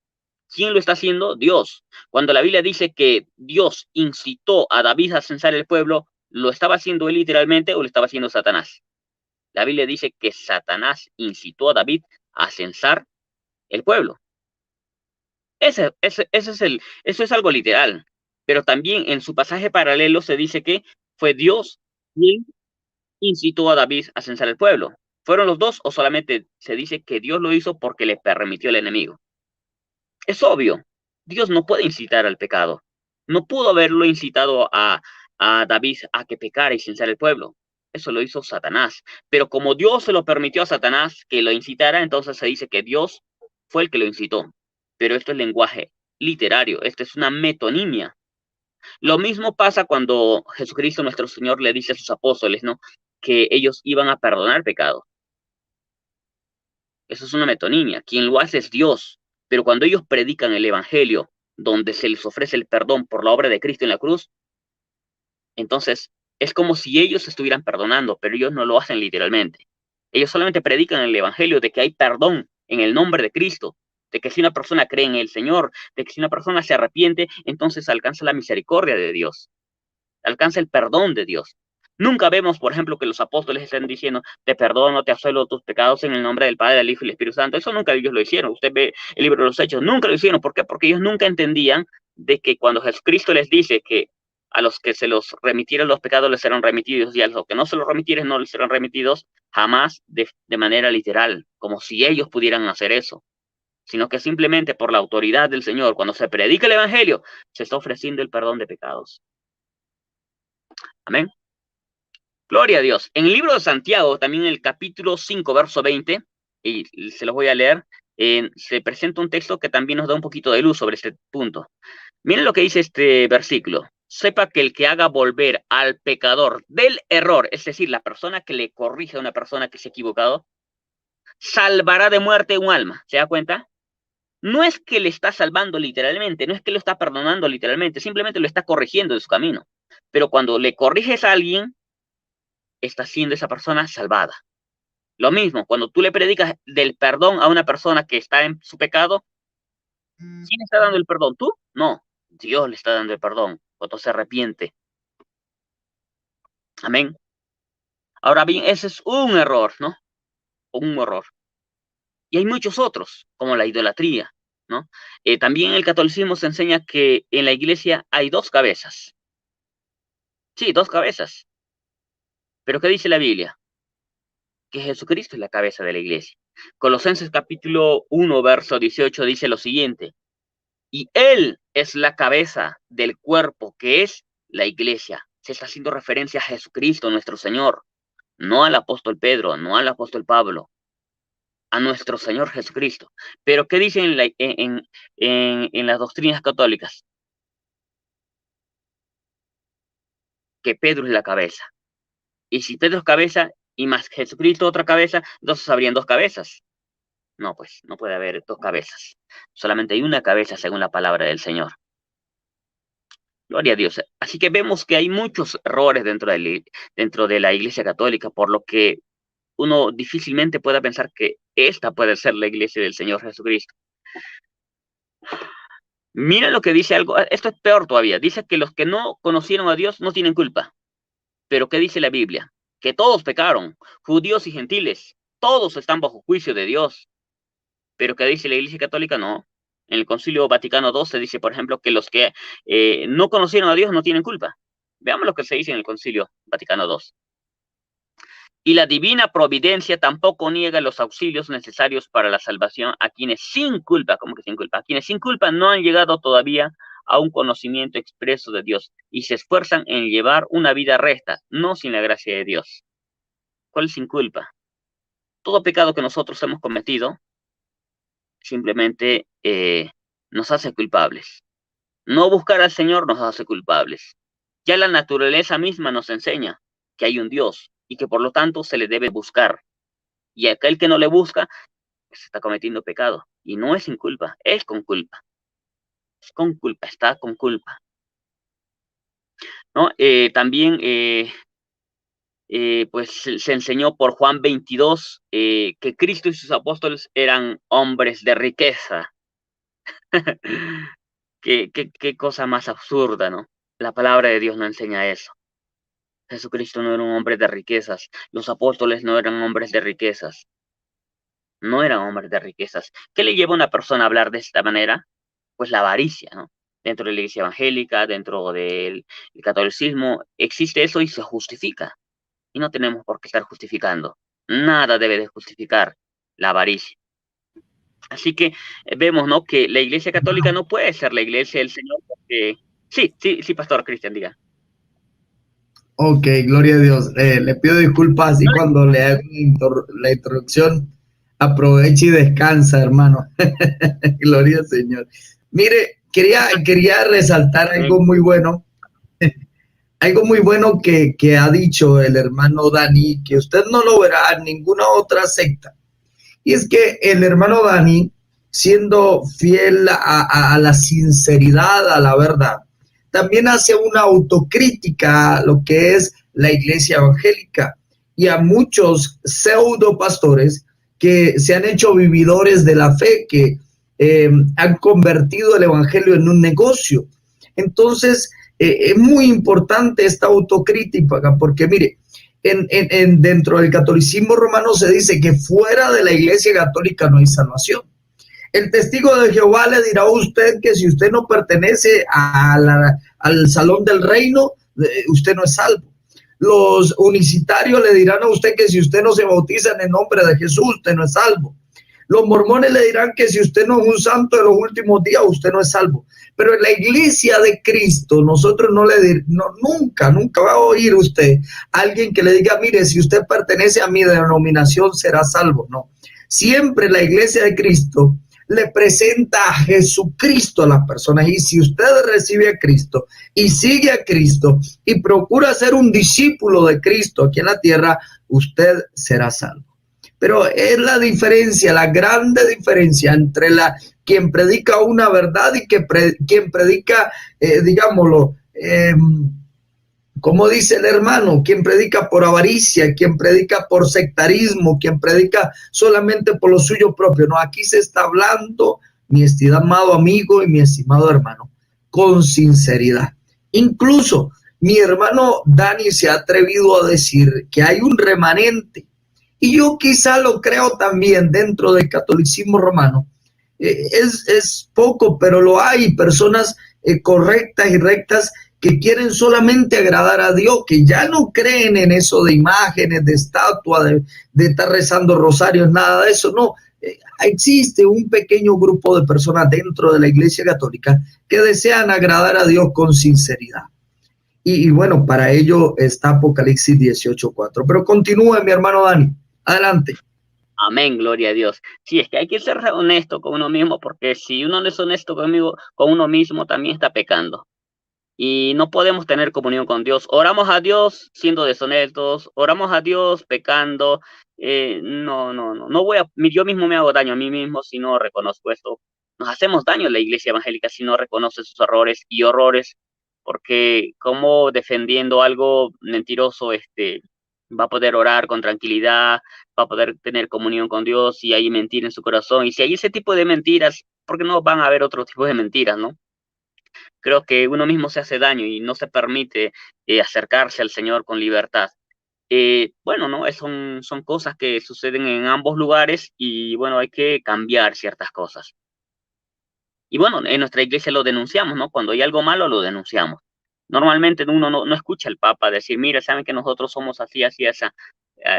¿Quién lo está haciendo? Dios. Cuando la Biblia dice que Dios incitó a David a censar el pueblo, ¿lo estaba haciendo él literalmente o lo estaba haciendo Satanás? La Biblia dice que Satanás incitó a David a censar el pueblo. Eso es algo literal. Pero también en su pasaje paralelo se dice que fue Dios quien incitó a David a censar el pueblo. ¿Fueron los dos o solamente se dice que Dios lo hizo porque le permitió el enemigo? Es obvio, Dios no puede incitar al pecado. No pudo haberlo incitado a David a que pecara y censar el pueblo. Eso lo hizo Satanás. Pero como Dios se lo permitió a Satanás que lo incitara, entonces se dice que Dios fue el que lo incitó. Pero esto es lenguaje literario, esto es una metonimia. Lo mismo pasa cuando Jesucristo nuestro Señor le dice a sus apóstoles, ¿no?, que ellos iban a perdonar pecados. Eso es una metonimia. Quien lo hace es Dios. Pero cuando ellos predican el evangelio, donde se les ofrece el perdón por la obra de Cristo en la cruz, entonces es como si ellos estuvieran perdonando, pero ellos no lo hacen literalmente. Ellos solamente predican el evangelio de que hay perdón en el nombre de Cristo, de que si una persona cree en el Señor, de que si una persona se arrepiente, entonces alcanza la misericordia de Dios, alcanza el perdón de Dios. Nunca vemos, por ejemplo, que los apóstoles estén diciendo, te perdono, te absuelvo tus pecados en el nombre del Padre, del Hijo y del Espíritu Santo. Eso nunca ellos lo hicieron. Usted ve el libro de los Hechos, nunca lo hicieron. ¿Por qué? Porque ellos nunca entendían de que cuando Jesucristo les dice que a los que se los remitieran los pecados les serán remitidos y a los que no se los remitieran no les serán remitidos, jamás de manera literal, como si ellos pudieran hacer eso, sino que simplemente por la autoridad del Señor, cuando se predica el Evangelio, se está ofreciendo el perdón de pecados. Amén. Gloria a Dios. En el libro de Santiago, también en el capítulo 5, verso 20, y se los voy a leer, se presenta un texto que también nos da un poquito de luz sobre este punto. Miren lo que dice este versículo. Sepa que el que haga volver al pecador del error, es decir, la persona que le corrige a una persona que se ha equivocado, salvará de muerte un alma. ¿Se da cuenta? No es que le está salvando literalmente, no es que lo está perdonando literalmente, simplemente lo está corrigiendo de su camino. Pero cuando le corriges a alguien, está siendo esa persona salvada. Lo mismo, cuando tú le predicas del perdón a una persona que está en su pecado, ¿quién está dando el perdón? ¿Tú? No, Dios le está dando el perdón cuando se arrepiente. Amén. Ahora bien, ese es un error, ¿no? Un error. Y hay muchos otros, como la idolatría. ¿no? También en el catolicismo se enseña que en la iglesia hay dos cabezas. Sí, dos cabezas. ¿Pero qué dice la Biblia? Que Jesucristo es la cabeza de la iglesia. Colosenses capítulo 1, verso 18 dice lo siguiente: y Él es la cabeza del cuerpo, que es la iglesia. Se está haciendo referencia a Jesucristo, nuestro Señor, no al apóstol Pedro, no al apóstol Pablo, a nuestro Señor Jesucristo. Pero ¿qué dicen en las doctrinas católicas? Que Pedro es la cabeza. Y si Pedro es cabeza y más Jesucristo otra cabeza, entonces habrían dos cabezas. No, pues no puede haber dos cabezas. Solamente hay una cabeza según la palabra del Señor. Gloria a Dios. Así que vemos que hay muchos errores dentro de la Iglesia Católica, por lo que uno difícilmente pueda pensar que esta puede ser la Iglesia del Señor Jesucristo. Mira lo que dice algo, esto es peor todavía. Dice que los que no conocieron a Dios no tienen culpa. Pero ¿qué dice la Biblia? Que todos pecaron, judíos y gentiles. Todos están bajo juicio de Dios. Pero ¿qué dice la Iglesia Católica? No. En el Concilio Vaticano II se dice, por ejemplo, que los que no conocieron a Dios no tienen culpa. Veamos lo que se dice en el Concilio Vaticano II. Y la divina providencia tampoco niega los auxilios necesarios para la salvación a quienes sin culpa, ¿cómo que sin culpa? A quienes sin culpa no han llegado todavía a un conocimiento expreso de Dios y se esfuerzan en llevar una vida recta, no sin la gracia de Dios. ¿Cuál es sin culpa? Todo pecado que nosotros hemos cometido simplemente nos hace culpables. No buscar al Señor nos hace culpables. Ya la naturaleza misma nos enseña que hay un Dios y que por lo tanto se le debe buscar. Y aquel que no le busca, pues está cometiendo pecado. Y no es sin culpa, es con culpa. Es con culpa, está con culpa. ¿No? También pues se enseñó por Juan 22 que Cristo y sus apóstoles eran hombres de riqueza. Qué cosa más absurda, ¿no? La palabra de Dios no enseña eso. Jesucristo no era un hombre de riquezas. Los apóstoles no eran hombres de riquezas. No eran hombres de riquezas. ¿Qué le lleva a una persona a hablar de esta manera? Pues la avaricia, ¿no? Dentro de la iglesia evangélica, dentro del catolicismo, existe eso y se justifica. Y no tenemos por qué estar justificando. Nada debe de justificar la avaricia. Así que vemos, ¿no?, que la Iglesia Católica no puede ser la Iglesia del Señor porque... Sí, Pastor Cristian, diga. Ok, gloria a Dios. Le pido disculpas así cuando le hago la introducción. Aproveche y descansa, hermano. Gloria al Señor. Mire, quería resaltar algo muy bueno. Algo muy bueno que ha dicho el hermano Dani, que usted no lo verá en ninguna otra secta. Y es que el hermano Dani, siendo fiel a la sinceridad, a la verdad, también hace una autocrítica a lo que es la iglesia evangélica y a muchos pseudo pastores que se han hecho vividores de la fe, que han convertido el evangelio en un negocio. Entonces, es muy importante esta autocrítica, porque mire, dentro del catolicismo romano se dice que fuera de la iglesia católica no hay salvación. El testigo de Jehová le dirá a usted que si usted no pertenece al salón del reino, usted no es salvo. Los unicitarios le dirán a usted que si usted no se bautiza en el nombre de Jesús, usted no es salvo. Los mormones le dirán que si usted no es un santo de los últimos días, usted no es salvo. Pero en la iglesia de Cristo, nosotros nunca va a oír usted a alguien que le diga, mire, si usted pertenece a mi denominación, será salvo. No. Siempre la iglesia de Cristo le presenta a Jesucristo a las personas. Y si usted recibe a Cristo y sigue a Cristo y procura ser un discípulo de Cristo aquí en la tierra, usted será salvo. Pero es la diferencia, la grande diferencia entre quien predica una verdad y quien predica, digámoslo, como dice el hermano, quien predica por avaricia, quien predica por sectarismo, quien predica solamente por lo suyo propio. No, aquí se está hablando, mi estimado amigo y mi estimado hermano, con sinceridad. Incluso mi hermano Dani se ha atrevido a decir que hay un remanente. Y yo quizá lo creo también dentro del catolicismo romano, es poco, pero lo hay, personas correctas y rectas que quieren solamente agradar a Dios, que ya no creen en eso de imágenes, de estatua, de estar rezando rosarios, nada de eso, no. Existe un pequeño grupo de personas dentro de la Iglesia Católica que desean agradar a Dios con sinceridad. Y bueno, para ello está Apocalipsis 18:4. Pero continúe, mi hermano Dani. Adelante. Amén, gloria a Dios. Sí, es que hay que ser honesto con uno mismo, porque si uno no es honesto conmigo, con uno mismo, también está pecando. Y no podemos tener comunión con Dios. Oramos a Dios siendo deshonestos, oramos a Dios pecando. No voy a, yo mismo me hago daño a mí mismo si no reconozco esto. Nos hacemos daño a la iglesia evangélica si no reconoce sus errores y horrores, porque como defendiendo algo mentiroso, va a poder orar con tranquilidad, va a poder tener comunión con Dios si hay mentira en su corazón. Y si hay ese tipo de mentiras, ¿por qué no van a haber otro tipo de mentiras, no? Creo que uno mismo se hace daño y no se permite acercarse al Señor con libertad. Bueno, ¿no? Son cosas que suceden en ambos lugares y bueno, hay que cambiar ciertas cosas. Y bueno, en nuestra iglesia lo denunciamos, ¿no? Cuando hay algo malo, lo denunciamos. Normalmente uno no escucha al Papa decir, mira, saben que nosotros somos así, así, así.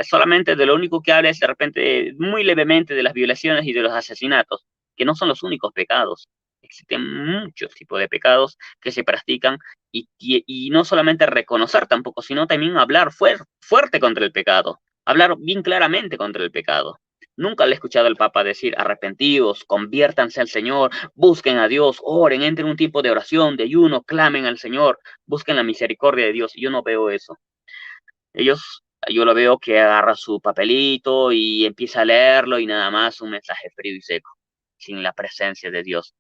Solamente de lo único que habla es de repente muy levemente de las violaciones y de los asesinatos, que no son los únicos pecados. Existen muchos tipos de pecados que se practican y no solamente reconocer tampoco, sino también hablar fuerte contra el pecado, hablar bien claramente contra el pecado. Nunca le he escuchado al Papa decir arrepentidos, conviértanse al Señor, busquen a Dios, oren, entren en un tiempo de oración, de ayuno, clamen al Señor, busquen la misericordia de Dios. Yo no veo eso. Yo lo veo que agarra su papelito y empieza a leerlo y nada más un mensaje frío y seco, sin la presencia de Dios.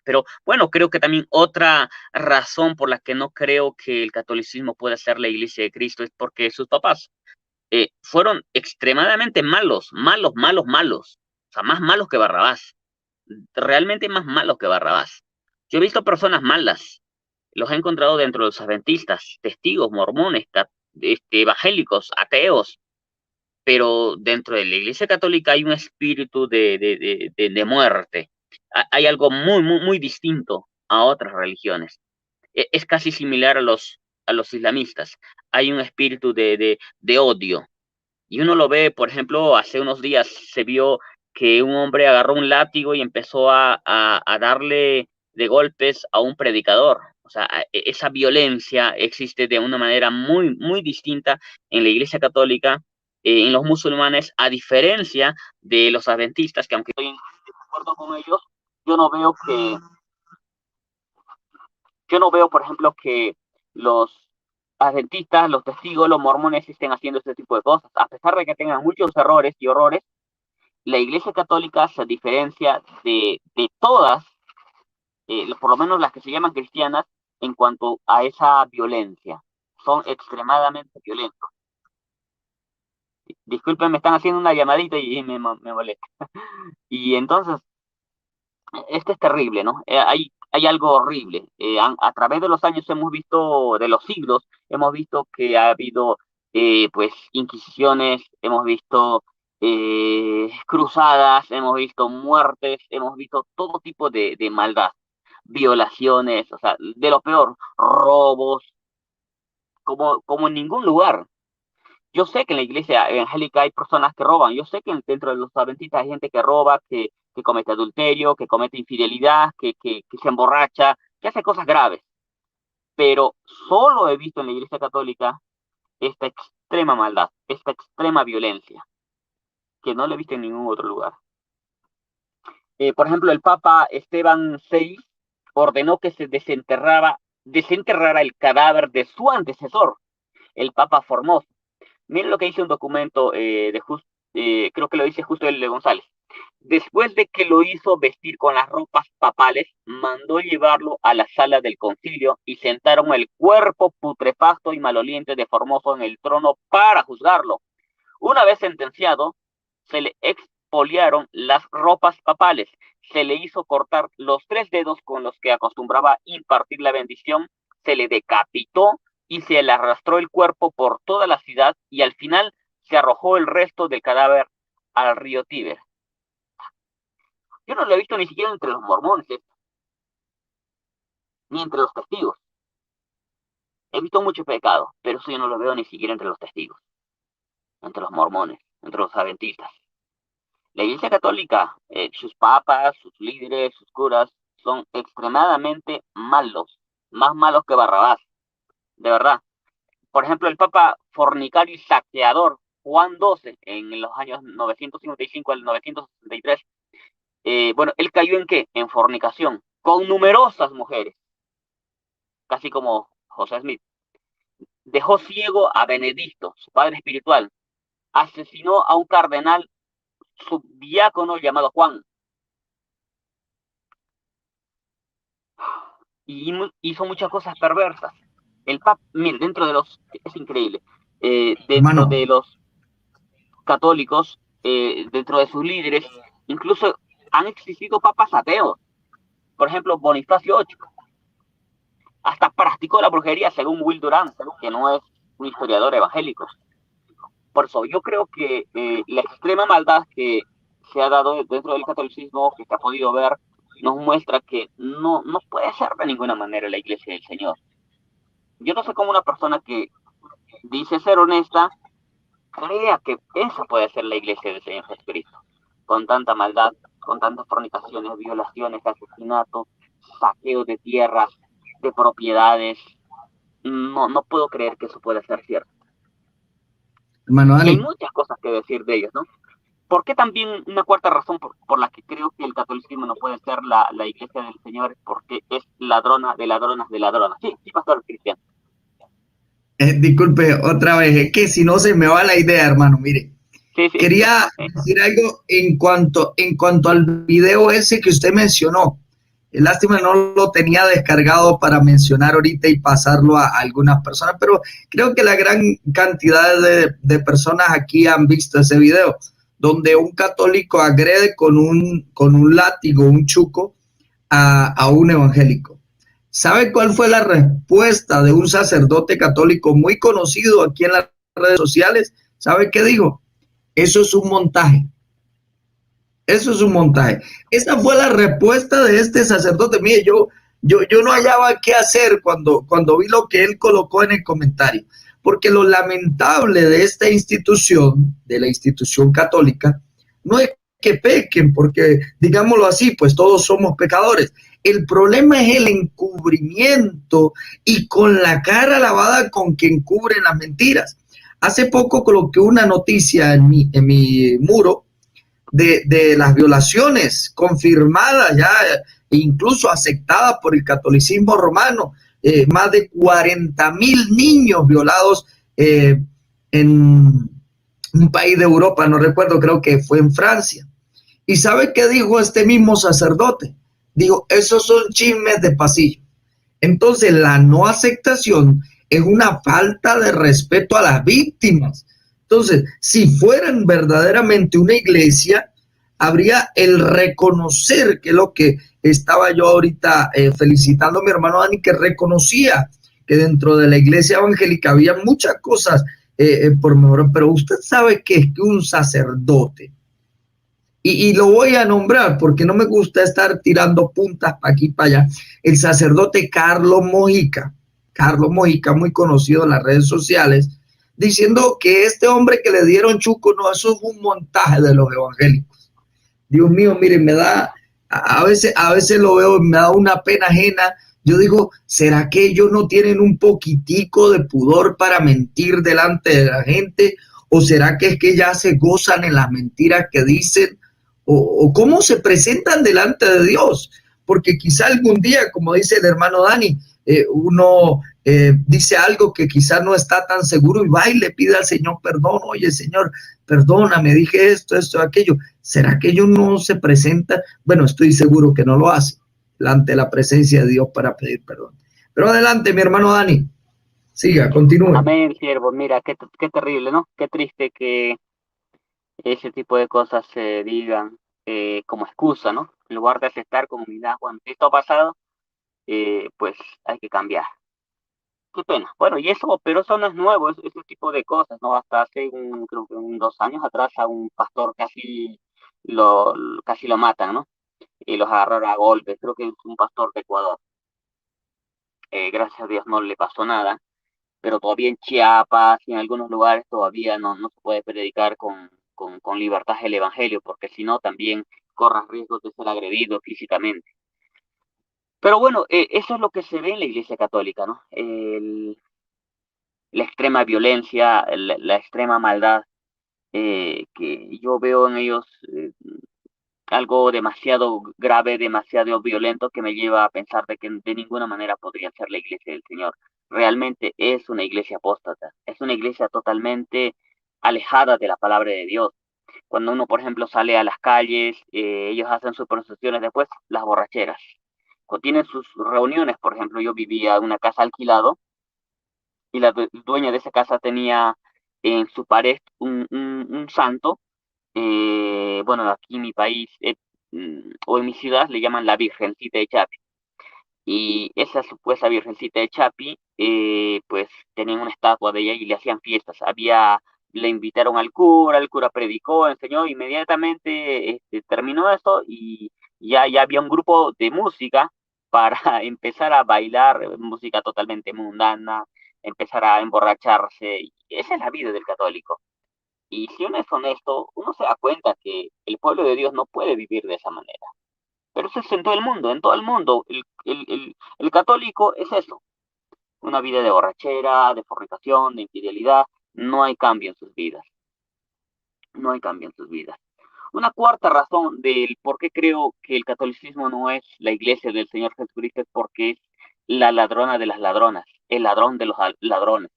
Pero bueno, creo que también otra razón por la que no creo que el catolicismo pueda ser la iglesia de Cristo es porque sus papás fueron extremadamente malos, malos, malos, malos. O sea, más malos que Barrabás. Realmente más malos que Barrabás. Yo he visto personas malas. Los he encontrado dentro de los adventistas, testigos, mormones, evangélicos, ateos. Pero dentro de la Iglesia Católica hay un espíritu de muerte. Hay algo muy, muy, muy distinto a otras religiones. Es casi similar a los islamistas. Hay un espíritu de odio. Y uno lo ve, por ejemplo, hace unos días se vio que un hombre agarró un látigo y empezó a darle de golpes a un predicador. O sea, esa violencia existe de una manera muy, muy distinta en la Iglesia Católica, en los musulmanes, a diferencia de los adventistas, que aunque estoy de acuerdo con ellos, yo no veo que, yo no veo, por ejemplo, que los adventistas, los testigos, los mormones estén haciendo este tipo de cosas. A pesar de que tengan muchos errores y horrores, la Iglesia Católica se diferencia de todas, por lo menos las que se llaman cristianas, en cuanto a esa violencia. Son extremadamente violentos. Disculpen, me están haciendo una llamadita y me molesta. Y entonces, esto es terrible, ¿no? Hay algo horrible. A través de los años hemos visto, de los siglos, hemos visto que ha habido, pues, inquisiciones, hemos visto cruzadas, hemos visto muertes, hemos visto todo tipo de maldad, violaciones, o sea, de lo peor, robos, como en ningún lugar. Yo sé que en la iglesia evangélica hay personas que roban. Yo sé que dentro de los adventistas hay gente que roba, que comete adulterio, que comete infidelidad, que se emborracha, que hace cosas graves. Pero solo he visto en la iglesia católica esta extrema maldad, esta extrema violencia, que no la he visto en ningún otro lugar. Por ejemplo, el Papa Esteban VI ordenó que se desenterrara el cadáver de su antecesor, el Papa Formoso. Miren lo que dice un documento creo que lo dice justo el de González. Después de que lo hizo vestir con las ropas papales, mandó llevarlo a la sala del concilio y sentaron el cuerpo putrefacto y maloliente de Formoso en el trono para juzgarlo. Una vez sentenciado, se le expoliaron las ropas papales, se le hizo cortar los 3 dedos con los que acostumbraba impartir la bendición, se le decapitó y se le arrastró el cuerpo por toda la ciudad y al final se arrojó el resto del cadáver al río Tíber. Yo no lo he visto ni siquiera entre los mormones, ni entre los testigos. He visto mucho pecado, pero eso yo no lo veo ni siquiera entre los testigos, entre los mormones, entre los adventistas. La Iglesia Católica, sus papas, sus líderes, sus curas, son extremadamente malos, más malos que Barrabás, de verdad. Por ejemplo, el Papa fornicario y saqueador Juan XII, en los años 955 al 963, bueno, él cayó en qué? En fornicación, con numerosas mujeres, casi como José Smith. Dejó ciego a Benedicto, su padre espiritual. Asesinó a un cardenal subdiácono llamado Juan. Y hizo muchas cosas perversas. El Papa, mire, dentro de los, es increíble, dentro Hermano, de los católicos, dentro de sus líderes, incluso han existido papas ateos. Por ejemplo, Bonifacio VIII, hasta practicó la brujería según Will Durant, que no es un historiador evangélico. Por eso yo creo que la extrema maldad que se ha dado dentro del catolicismo, que se ha podido ver, nos muestra que no puede ser de ninguna manera la iglesia del Señor. Yo no sé cómo una persona que dice ser honesta crea que esa puede ser la iglesia del Señor Jesucristo, con tanta maldad, con tantas fornicaciones, violaciones, asesinatos, saqueos de tierras, de propiedades. No puedo creer que eso pueda ser cierto. hermano Y hay Dani. muchas cosas que decir de ellos, ¿no? ¿Por qué también una cuarta razón por la que creo que el catolicismo no puede ser la iglesia del Señor es porque es ladrona de ladronas de ladronas? Sí, sí, pastor Cristian. Disculpe otra vez, es que si no se me va la idea, hermano. Mire, Sí, sí. quería decir algo en cuanto al video ese que usted mencionó. Lástima, no lo tenía descargado para mencionar ahorita y pasarlo a algunas personas, pero creo que la gran cantidad de personas aquí han visto ese video, donde un católico agrede con un látigo, un chuco, a un evangélico. ¿Sabe cuál fue la respuesta de un sacerdote católico muy conocido aquí en las redes sociales? ¿Sabe qué dijo? Eso es un montaje. Eso es un montaje. Esa fue la respuesta de este sacerdote. Mire, yo no hallaba qué hacer cuando vi lo que él colocó en el comentario. Porque lo lamentable de esta institución, de la institución católica, no es que pequen, porque digámoslo así, pues todos somos pecadores. El problema es el encubrimiento y con la cara lavada con que encubren las mentiras. Hace poco coloqué una noticia en mi muro de las violaciones confirmadas ya, e incluso aceptadas por el catolicismo romano, más de 40,000 niños violados en un país de Europa, no recuerdo, creo que fue en Francia. ¿Y sabe qué dijo este mismo sacerdote? Dijo, esos son chismes de pasillo. Entonces, la no aceptación es una falta de respeto a las víctimas. Entonces, si fueran verdaderamente una iglesia, habría el reconocer, que es lo que estaba yo ahorita felicitando a mi hermano Dani, que reconocía que dentro de la iglesia evangélica había muchas cosas por mejorar, pero usted sabe que es que un sacerdote, y lo voy a nombrar porque no me gusta estar tirando puntas para aquí y para allá, el sacerdote Carlos Mojica, muy conocido en las redes sociales, diciendo que este hombre que le dieron chuco, no, eso es un montaje de los evangélicos. Dios mío, mire, me da, a veces lo veo, me da una pena ajena. Yo digo, ¿será que ellos no tienen un poquitico de pudor para mentir delante de la gente? ¿O será que es que ya se gozan en las mentiras que dicen? ¿O cómo se presentan delante de Dios? Porque quizá algún día, como dice el hermano Dani, uno dice algo que quizá no está tan seguro y va y le pide al Señor perdón. Oye, Señor, perdóname, dije esto, aquello. ¿Será que ellos no se presentan? Bueno, estoy seguro que no lo hacen ante la presencia de Dios para pedir perdón. Pero adelante, mi hermano Dani. Siga, continúe. Amén, siervo. Mira, qué terrible, ¿no? Qué triste que ese tipo de cosas se digan como excusa, ¿no? En lugar de aceptar con humildad, bueno, esto ha pasado, pues hay que cambiar. Qué pena. Bueno, y eso, pero eso no es nuevo, ese tipo de cosas, ¿no? Hasta hace creo que 2 años atrás a un pastor casi lo matan, ¿no? y los agarraron a golpes. Creo que es un pastor de Ecuador. Gracias a Dios no le pasó nada, pero todavía en Chiapas y en algunos lugares todavía no se puede predicar con libertad el Evangelio, porque si no también corras riesgo de ser agredido físicamente. Pero bueno, eso es lo que se ve en la Iglesia Católica, ¿no? La extrema violencia, la extrema maldad, que yo veo en ellos algo demasiado grave, demasiado violento, que me lleva a pensar de que de ninguna manera podría ser la iglesia del Señor. Realmente es una iglesia apóstata, es una iglesia totalmente alejada de la palabra de Dios. Cuando uno, por ejemplo, sale a las calles, ellos hacen sus procesiones, después las borracheras. Cuando tienen sus reuniones, por ejemplo, yo vivía en una casa alquilado y la dueña de esa casa tenía en su pared un santo. Bueno, aquí en mi país o en mi ciudad le llaman la Virgencita de Chapi. Y esa supuesta Virgencita de Chapi, pues tenían una estatua de ella y le hacían fiestas. Le invitaron al cura, el cura predicó, enseñó, inmediatamente terminó eso y ya había un grupo de música para empezar a bailar música totalmente mundana, empezar a emborracharse. Y esa es la vida del católico. Y si uno es honesto, uno se da cuenta que el pueblo de Dios no puede vivir de esa manera. Pero eso es en todo el mundo, en todo el mundo. El católico es eso, una vida de borrachera, de fornicación, de infidelidad. No hay cambio en sus vidas, no hay cambio en sus vidas. Una cuarta razón del por qué creo que el catolicismo no es la iglesia del Señor Jesucristo es porque es la ladrona de las ladronas, el ladrón de los ladrones.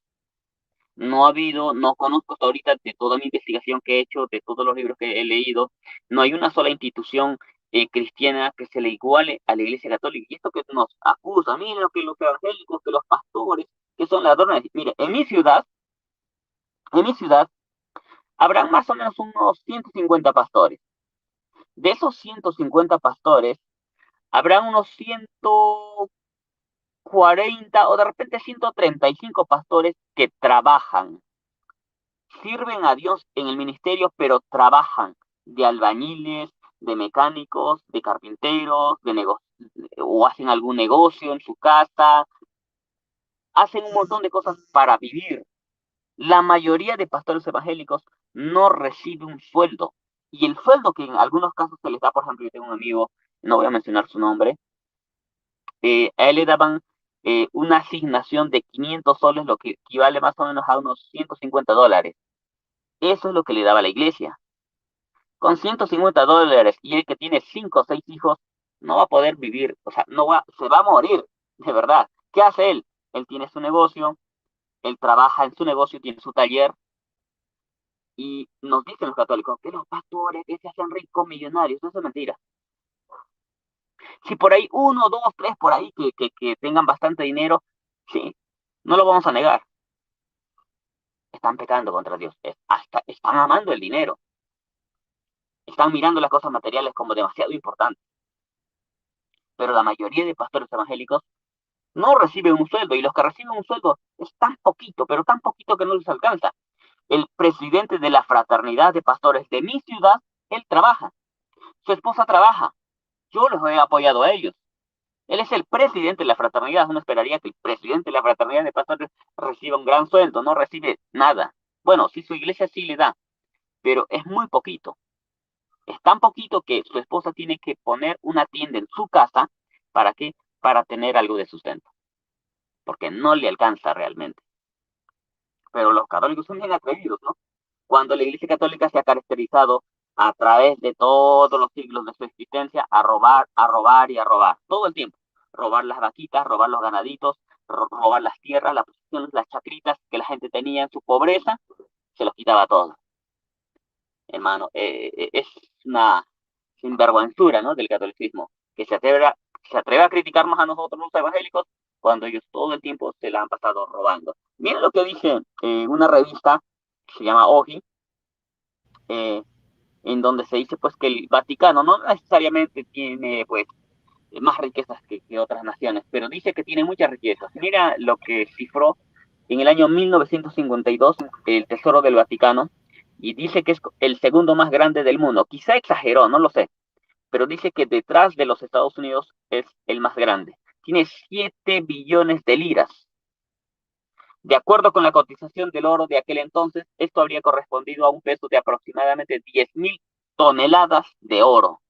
No ha habido, no conozco hasta ahorita de toda mi investigación que he hecho, de todos los libros que he leído, no hay una sola institución cristiana que se le iguale a la Iglesia Católica. Y esto que nos acusa, miren lo que los evangélicos, que los pastores, que son ladrones. Mire, en mi ciudad, habrán más o menos unos 150 pastores. De esos 150 pastores, habrán unos 140 o de repente 135 pastores que trabajan, sirven a Dios en el ministerio, pero trabajan de albañiles, de mecánicos, de carpinteros, o hacen algún negocio en su casa, hacen un montón de cosas para vivir. La mayoría de pastores evangélicos no recibe un sueldo. Y el sueldo que en algunos casos se les da, por ejemplo, yo tengo un amigo, no voy a mencionar su nombre, a él le daban una asignación de 500 soles, lo que equivale más o menos a unos $150. Eso es lo que le daba la iglesia. Con $150 y él que tiene 5 o 6 hijos, no va a poder vivir, o sea, se va a morir, de verdad. ¿Qué hace él? Él tiene su negocio, él trabaja en su negocio, tiene su taller, y nos dicen los católicos que los pastores que se hacen ricos, millonarios, eso es mentira. Si por ahí uno, dos, tres por ahí que tengan bastante dinero, sí, no lo vamos a negar. Están pecando contra Dios, hasta están amando el dinero, están mirando las cosas materiales como demasiado importantes. Pero la mayoría de pastores evangélicos no reciben un sueldo y los que reciben un sueldo es tan poquito, pero tan poquito que no les alcanza. El presidente de la fraternidad de pastores de mi ciudad, él trabaja, su esposa trabaja, yo los he apoyado a ellos. Él es el presidente de la fraternidad, uno esperaría que el presidente de la fraternidad de pastores reciba un gran sueldo, no recibe nada. Bueno, sí, su iglesia sí le da, pero es muy poquito. Es tan poquito que su esposa tiene que poner una tienda en su casa. ¿Para qué? Para tener algo de sustento, porque no le alcanza realmente. Pero los católicos son bien atrevidos, ¿no? Cuando la Iglesia Católica se ha caracterizado a través de todos los siglos de su existencia a robar, a robar y a robar, todo el tiempo. Robar las vaquitas, robar los ganaditos, robar las tierras, las posesiones, las chacritas que la gente tenía en su pobreza, se los quitaba todo. Hermano, es una sinvergüenzura, ¿no? Del catolicismo, que se atreve a criticarnos a nosotros los evangélicos cuando ellos todo el tiempo se la han pasado robando. Miren lo que dice una revista que se llama OGI, eh, en donde se dice pues que el Vaticano no necesariamente tiene pues más riquezas que otras naciones, pero dice que tiene muchas riquezas. Mira lo que cifró en el año 1952 el Tesoro del Vaticano, y dice que es el segundo más grande del mundo. Quizá exageró, no lo sé, pero dice que detrás de los Estados Unidos es el más grande. Tiene 7 billones de liras. De acuerdo con la cotización del oro de aquel entonces, esto habría correspondido a un peso de aproximadamente 10.000 toneladas de oro.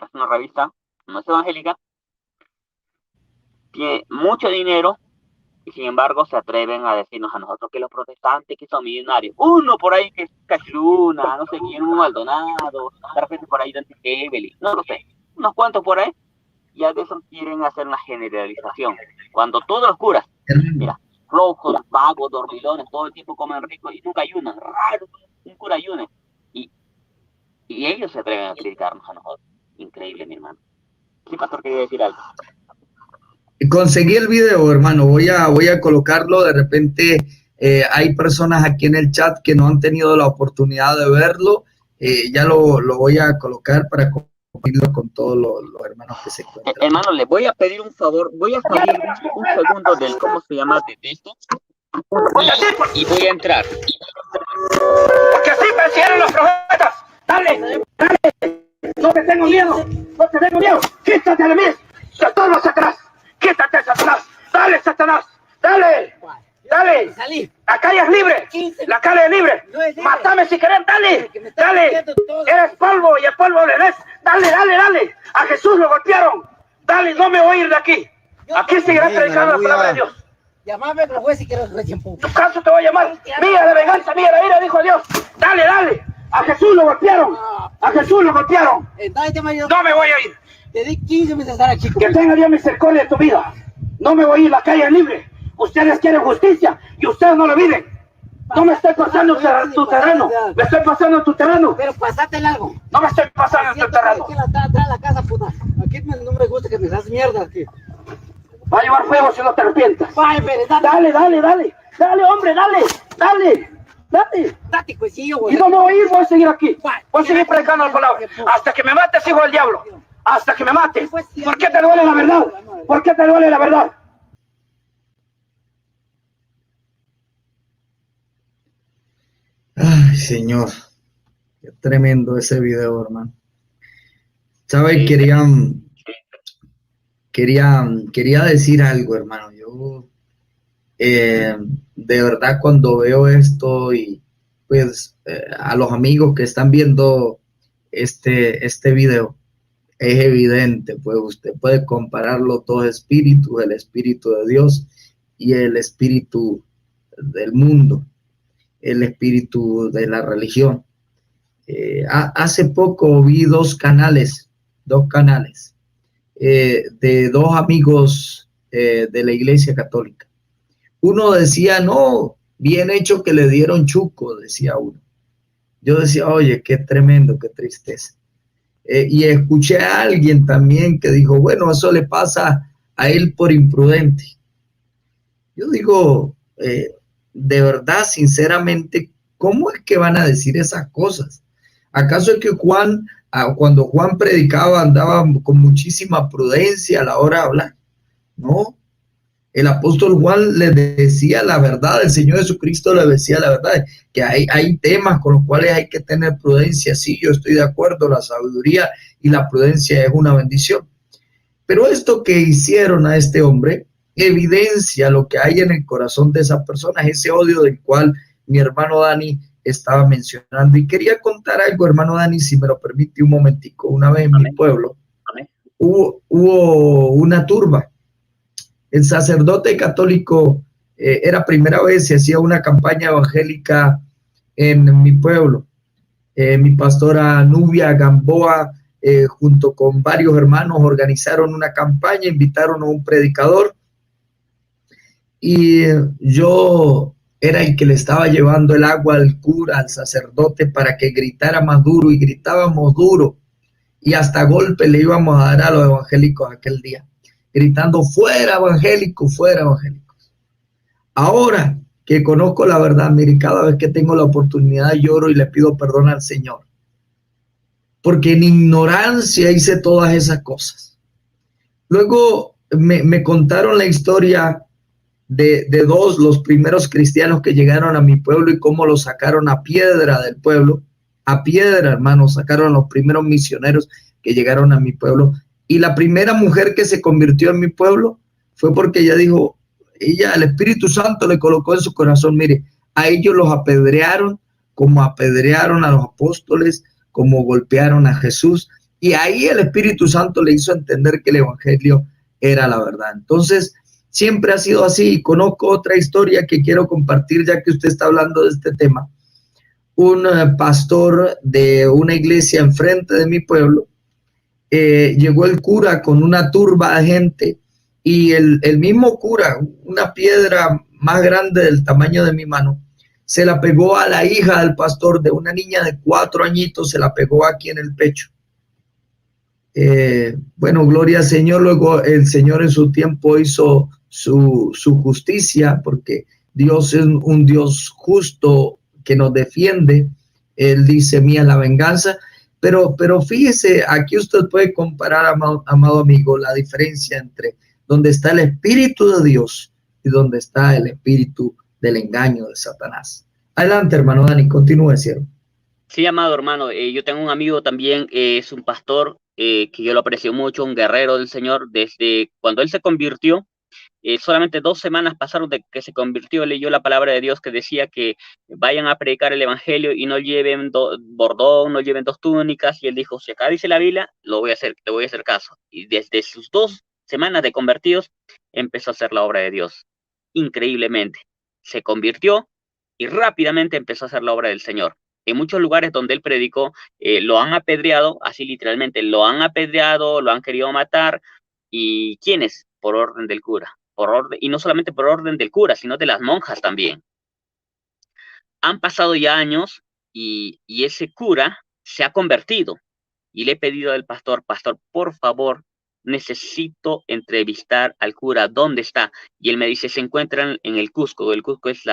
Es una revista, no es evangélica, tiene mucho dinero y sin embargo se atreven a decirnos a nosotros que los protestantes que son millonarios. Uno por ahí que es Cachiluna, no sé quién, un Maldonado, de repente por ahí Dante Gebeli, no lo sé, unos cuantos por ahí, ya de eso quieren hacer una generalización. Cuando todos los curas, mira, flojos, vagos, dormilones, todo el tiempo comen rico y nunca ayunan, raro, un cura ayune. Y ellos se atreven a criticarnos a nosotros. Increíble, mi hermano. Sí, pastor, quería decir algo. Conseguí el video, hermano, voy a colocarlo. De repente hay personas aquí en el chat que no han tenido la oportunidad de verlo. Ya lo voy a colocar para compartirlo con todos los hermanos que se encuentran. Hermano, le voy a pedir un favor, voy a salir un segundo del, ¿cómo se llama?, de esto, y voy a entrar. Porque así vencieron los profetas. Dale, dale, no te tengo miedo, no te tengo miedo. Quítate de mí, Satanás, Satanás. Quítate, Satanás. Dale, Satanás. Dale. Dale. Salí. La calle es libre. La calle es libre. No es libre. Mátame si querés. Dale. Dale. Eres polvo y el polvo le des. Dale, dale, dale. A Jesús lo golpearon. Dale, no me voy a ir de aquí. Aquí seguiré predicando la palabra de Dios. Llamame, pero juez, si quieres recién público. Tu caso te voy a llamar. Mía de venganza, mía de ira, dijo Dios. Dale, dale. A Jesús lo golpearon. A Jesús lo golpearon. No me voy a ir. Te di 15 meses de estar aquí. Que tenga Dios misericordia de tu vida. No me voy a ir, la calle es libre. Ustedes quieren justicia y ustedes no lo viven. No me estoy pasando tu terreno. Me estoy pasando en tu terreno. Pero pasate largo. No me estoy pasando en tu terreno. Aquí atrás de la casa, puta. Aquí no me gusta que me das mierda aquí. Va a llevar fuego si no te arrepientas. Vaya, pero dale, dale, dale. Dale, hombre, dale. Dale. Dale. Date, cuecillo, güey. Y no me voy a ir, voy a seguir aquí. Voy a seguir predicando la palabra. Hasta que me mates, hijo del diablo. Hasta que me mates. ¿Por qué te duele la verdad? ¿Por qué te duele la verdad? Ay, Señor, qué tremendo ese video, hermano. ¿Sabes? Quería decir algo, hermano. Yo, de verdad, cuando veo esto y pues a los amigos que están viendo este video, es evidente, pues usted puede comparar los dos espíritus, el espíritu de Dios y el espíritu del mundo, el espíritu de la religión. Hace poco vi dos canales de dos amigos de la Iglesia Católica. Uno decía, no, bien hecho que le dieron chuco, decía uno. Yo decía, oye, qué tremendo, qué tristeza. Y escuché a alguien también que dijo, bueno, eso le pasa a él por imprudente. Yo digo, de verdad, sinceramente, ¿cómo es que van a decir esas cosas? ¿Acaso es que cuando Juan predicaba, andaba con muchísima prudencia a la hora de hablar? No. El apóstol Juan le decía la verdad, el Señor Jesucristo le decía la verdad, que hay temas con los cuales hay que tener prudencia. Sí, yo estoy de acuerdo, la sabiduría y la prudencia es una bendición. Pero esto que hicieron a este hombre evidencia lo que hay en el corazón de esas personas, ese odio del cual mi hermano Dani estaba mencionando. Y quería contar algo, hermano Dani, si me lo permite un momentico. Una vez en mi pueblo hubo una turba. El sacerdote católico, era primera vez, se hacía una campaña evangélica en mi pueblo. Mi pastora Nubia Gamboa, junto con varios hermanos, organizaron una campaña, invitaron a un predicador y yo era el que le estaba llevando el agua al cura, al sacerdote, para que gritara más duro, y gritábamos duro y hasta golpe le íbamos a dar a los evangélicos aquel día, gritando fuera evangélicos, fuera evangélicos. Ahora que conozco la verdad, mire, cada vez que tengo la oportunidad lloro y le pido perdón al Señor, porque en ignorancia hice todas esas cosas. Luego me contaron la historia de los primeros cristianos que llegaron a mi pueblo y cómo los sacaron a piedra del pueblo, a piedra, hermano, sacaron a los primeros misioneros que llegaron a mi pueblo. Y la primera mujer que se convirtió en mi pueblo fue porque ella dijo, el Espíritu Santo le colocó en su corazón, mire, a ellos los apedrearon como apedrearon a los apóstoles, como golpearon a Jesús. Y ahí el Espíritu Santo le hizo entender que el Evangelio era la verdad. Entonces, siempre ha sido así. Conozco otra historia que quiero compartir, ya que usted está hablando de este tema. Un pastor de una iglesia enfrente de mi pueblo, llegó el cura con una turba de gente y el mismo cura, una piedra más grande del tamaño de mi mano, se la pegó a la hija del pastor, de una niña de 4 añitos, se la pegó aquí en el pecho. Bueno, gloria al Señor. Luego el Señor en su tiempo hizo su justicia, porque Dios es un Dios justo que nos defiende. Él dice, mía la venganza. Pero fíjese, aquí usted puede comparar, amado amigo, la diferencia entre donde está el Espíritu de Dios y donde está el espíritu del engaño de Satanás. Adelante, hermano Dani, continúe, siervo. Sí, amado hermano, yo tengo un amigo también, es un pastor que yo lo aprecio mucho, un guerrero del Señor. Desde cuando él se convirtió, solamente 2 semanas pasaron de que se convirtió, leyó la palabra de Dios que decía que vayan a predicar el evangelio y no lleven bordón, no lleven 2 túnicas, y él dijo, si acá dice la Biblia, lo voy a hacer, te voy a hacer caso. Y desde sus 2 semanas de convertidos, empezó a hacer la obra de Dios. Increíblemente, se convirtió y rápidamente empezó a hacer la obra del Señor. En muchos lugares donde él predicó, lo han apedreado, así literalmente, lo han apedreado, lo han querido matar. ¿Y quiénes? Por orden del cura. Y no solamente por orden del cura, sino de las monjas también. Han pasado ya años y ese cura se ha convertido. Y le he pedido al pastor, por favor, necesito entrevistar al cura. ¿Dónde está? Y él me dice, se encuentran en el Cusco. El Cusco es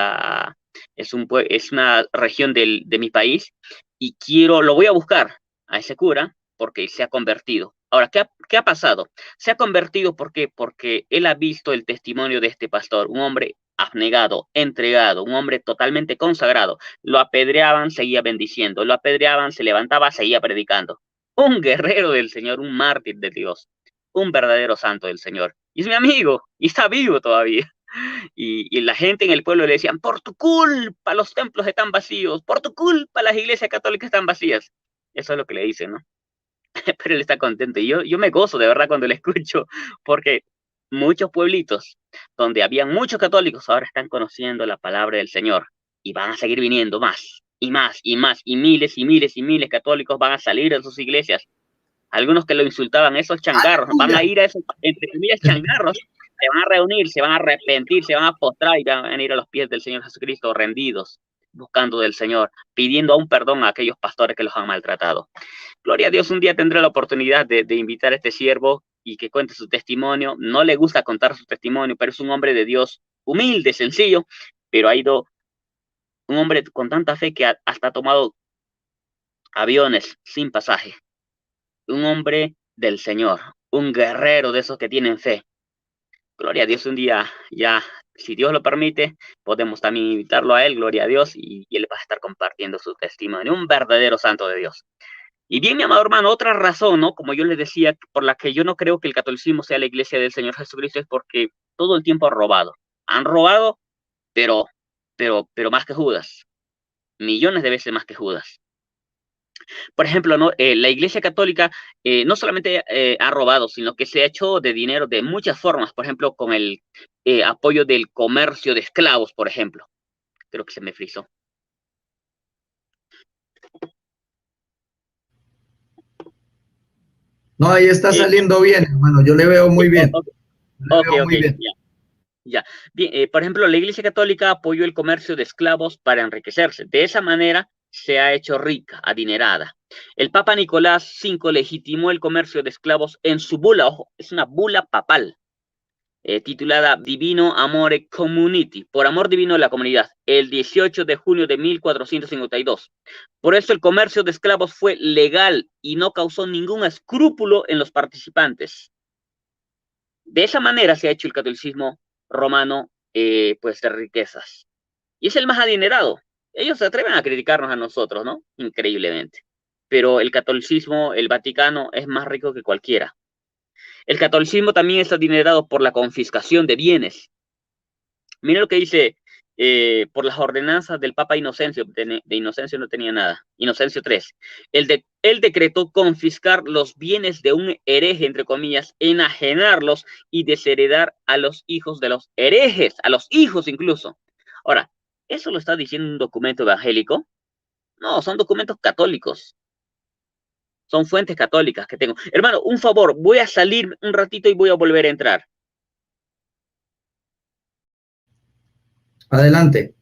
una región de mi país, y lo voy a buscar a ese cura porque se ha convertido. Ahora, ¿qué ha pasado? Se ha convertido, ¿por qué? Porque él ha visto el testimonio de este pastor, un hombre abnegado, entregado, un hombre totalmente consagrado. Lo apedreaban, seguía bendiciendo, lo apedreaban, se levantaba, seguía predicando. Un guerrero del Señor, un mártir de Dios, un verdadero santo del Señor. Y es mi amigo, y está vivo todavía. Y la gente en el pueblo le decían, por tu culpa los templos están vacíos, por tu culpa las iglesias católicas están vacías. Eso es lo que le dicen, ¿no? Pero él está contento. Y yo me gozo de verdad cuando le escucho, porque muchos pueblitos donde habían muchos católicos ahora están conociendo la palabra del Señor, y van a seguir viniendo más y más y más, y miles y miles y miles católicos van a salir de sus iglesias. Algunos que lo insultaban, esos changarros, van a ir a esos, entre comillas, changarros, se van a reunir, se van a arrepentir, se van a postrar y van a ir a los pies del Señor Jesucristo rendidos, buscando del Señor, pidiendo aún perdón a aquellos pastores que los han maltratado. Gloria a Dios, un día tendré la oportunidad de invitar a este siervo y que cuente su testimonio. No le gusta contar su testimonio, pero es un hombre de Dios, humilde, sencillo, pero ha ido un hombre con tanta fe que hasta ha tomado aviones sin pasaje. Un hombre del Señor, un guerrero de esos que tienen fe. Gloria a Dios, un día ya, si Dios lo permite, podemos también invitarlo a él, gloria a Dios, y él va a estar compartiendo su testimonio, un verdadero santo de Dios. Y bien, mi amado hermano, otra razón, ¿no? Como yo les decía, por la que yo no creo que el catolicismo sea la iglesia del Señor Jesucristo, es porque todo el tiempo han robado. Han robado, pero más que Judas. Millones de veces más que Judas. Por ejemplo, ¿no? La Iglesia Católica no solamente ha robado, sino que se ha hecho de dinero de muchas formas. Por ejemplo, con el apoyo del comercio de esclavos, por ejemplo. Creo que se me frizó. No, ahí está saliendo bien, hermano. Yo le veo muy bien. Ok, ya. Bien, por ejemplo, la Iglesia Católica apoyó el comercio de esclavos para enriquecerse. De esa manera se ha hecho rica, adinerada. El Papa Nicolás V legitimó el comercio de esclavos en su bula, ojo, es una bula papal, titulada Divino Amore Community, por amor divino de la comunidad, el 18 de junio de 1452. Por eso el comercio de esclavos fue legal y no causó ningún escrúpulo en los participantes. De esa manera se ha hecho el catolicismo romano, pues de riquezas. Y es el más adinerado. Ellos se atreven a criticarnos a nosotros, ¿no? Increíblemente. Pero el catolicismo, el Vaticano, es más rico que cualquiera. El catolicismo también está adinerado por la confiscación de bienes. Mira lo que dice, por las ordenanzas del Papa Inocencio, de Inocencio no tenía nada, Inocencio III. Él decretó confiscar los bienes de un hereje, entre comillas, enajenarlos y desheredar a los hijos de los herejes, a los hijos incluso. Ahora, ¿eso lo está diciendo un documento evangélico? No, son documentos católicos. Son fuentes católicas que tengo. Hermano, un favor, voy a salir un ratito y voy a volver a entrar. Adelante,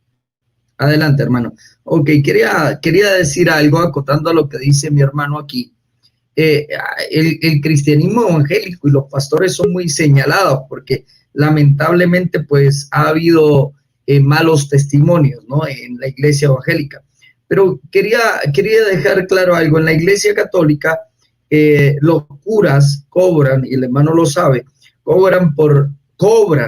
adelante, hermano. Ok, quería decir algo acotando a lo que dice mi hermano aquí. El cristianismo evangélico y los pastores son muy señalados porque lamentablemente pues ha habido malos testimonios, ¿no? En la iglesia evangélica. Pero quería dejar claro algo. En la iglesia católica los curas cobran, y el hermano lo sabe, cobran,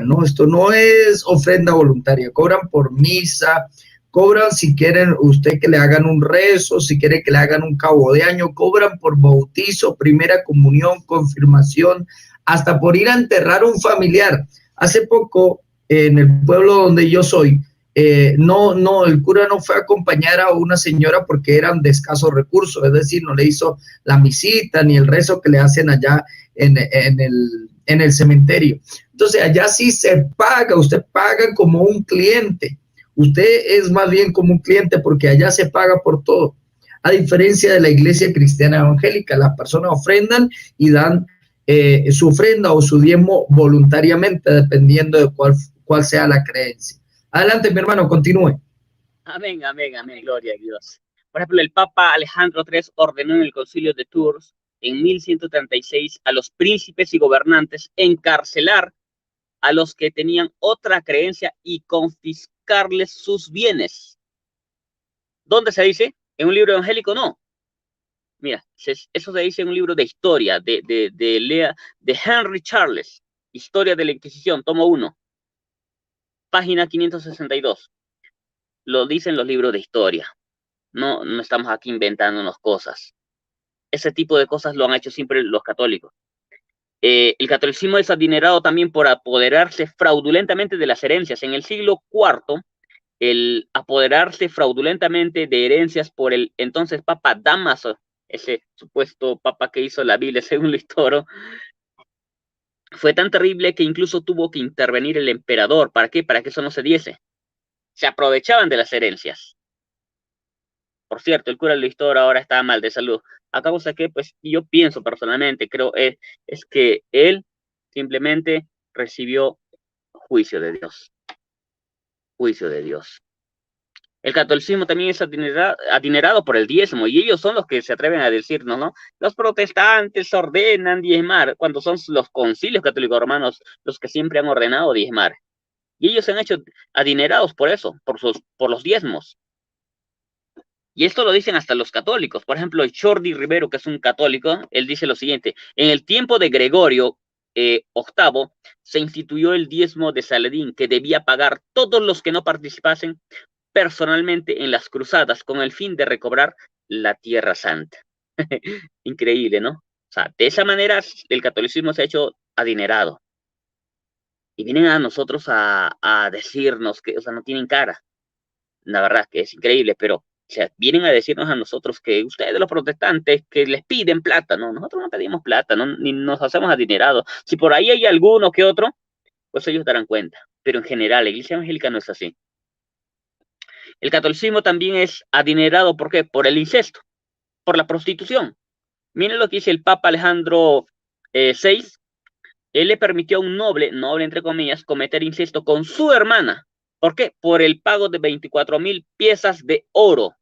¿no? Esto no es ofrenda voluntaria, cobran por misa, cobran si quieren usted que le hagan un rezo, si quiere que le hagan un cabo de año, cobran por bautizo, primera comunión, confirmación, hasta por ir a enterrar un familiar. Hace poco, en el pueblo donde yo soy, el cura no fue a acompañar a una señora porque eran de escasos recursos, es decir, no le hizo la misita ni el rezo que le hacen allá en el cementerio. Entonces, allá sí se paga, usted paga como un cliente. Usted es más bien como un cliente porque allá se paga por todo. A diferencia de la iglesia cristiana evangélica, las personas ofrendan y dan su ofrenda o su diezmo voluntariamente, dependiendo de cuál sea la creencia. Adelante, mi hermano, continúe. Amén, amén, amén, gloria a Dios. Por ejemplo, el Papa Alejandro III ordenó en el Concilio de Tours en 1136 a los príncipes y gobernantes encarcelar a los que tenían otra creencia y confiscarles sus bienes. ¿Dónde se dice? ¿En un libro evangélico? No. Mira, eso se dice en un libro de historia de Henry Charles, Historia de la Inquisición, tomo 1, página 562. Lo dicen los libros de historia. No estamos aquí inventándonos cosas. Ese tipo de cosas lo han hecho siempre los católicos. El catolicismo es adinerado también por apoderarse fraudulentamente de las herencias. En el siglo IV, el apoderarse fraudulentamente de herencias por el entonces Papa Dámaso, ese supuesto papa que hizo la Biblia según Listoro, fue tan terrible que incluso tuvo que intervenir el emperador. ¿Para qué? Para que eso no se diese. Se aprovechaban de las herencias. Por cierto, el cura Listoro ahora está mal de salud. A causa que, pues, yo pienso personalmente, creo, es que él simplemente recibió juicio de Dios. Juicio de Dios. El catolicismo también es adinerado por el diezmo, y ellos son los que se atreven a decirnos, ¿no? Los protestantes ordenan diezmar, cuando son los concilios católicos romanos los que siempre han ordenado diezmar. Y ellos se han hecho adinerados por eso, por los diezmos. Y esto lo dicen hasta los católicos. Por ejemplo, Jordi Rivero, que es un católico, él dice lo siguiente: en el tiempo de Gregorio VIII se instituyó el diezmo de Saladín, que debía pagar todos los que no participasen personalmente en las cruzadas con el fin de recobrar la Tierra Santa. Increíble, ¿no? O sea, de esa manera el catolicismo se ha hecho adinerado. Y vienen a nosotros a decirnos que, o sea, no tienen cara. La verdad que es increíble, pero o sea, vienen a decirnos a nosotros que ustedes los protestantes que les piden plata, no, nosotros no pedimos plata, no, ni nos hacemos adinerados. Si por ahí hay alguno que otro, pues ellos darán cuenta. Pero en general, la iglesia evangélica no es así. El catolicismo también es adinerado, ¿por qué? Por el incesto, por la prostitución. Miren lo que dice el Papa Alejandro VI. Él le permitió a un noble entre comillas, cometer incesto con su hermana. ¿Por qué? Por el pago de 24,000 piezas de oro.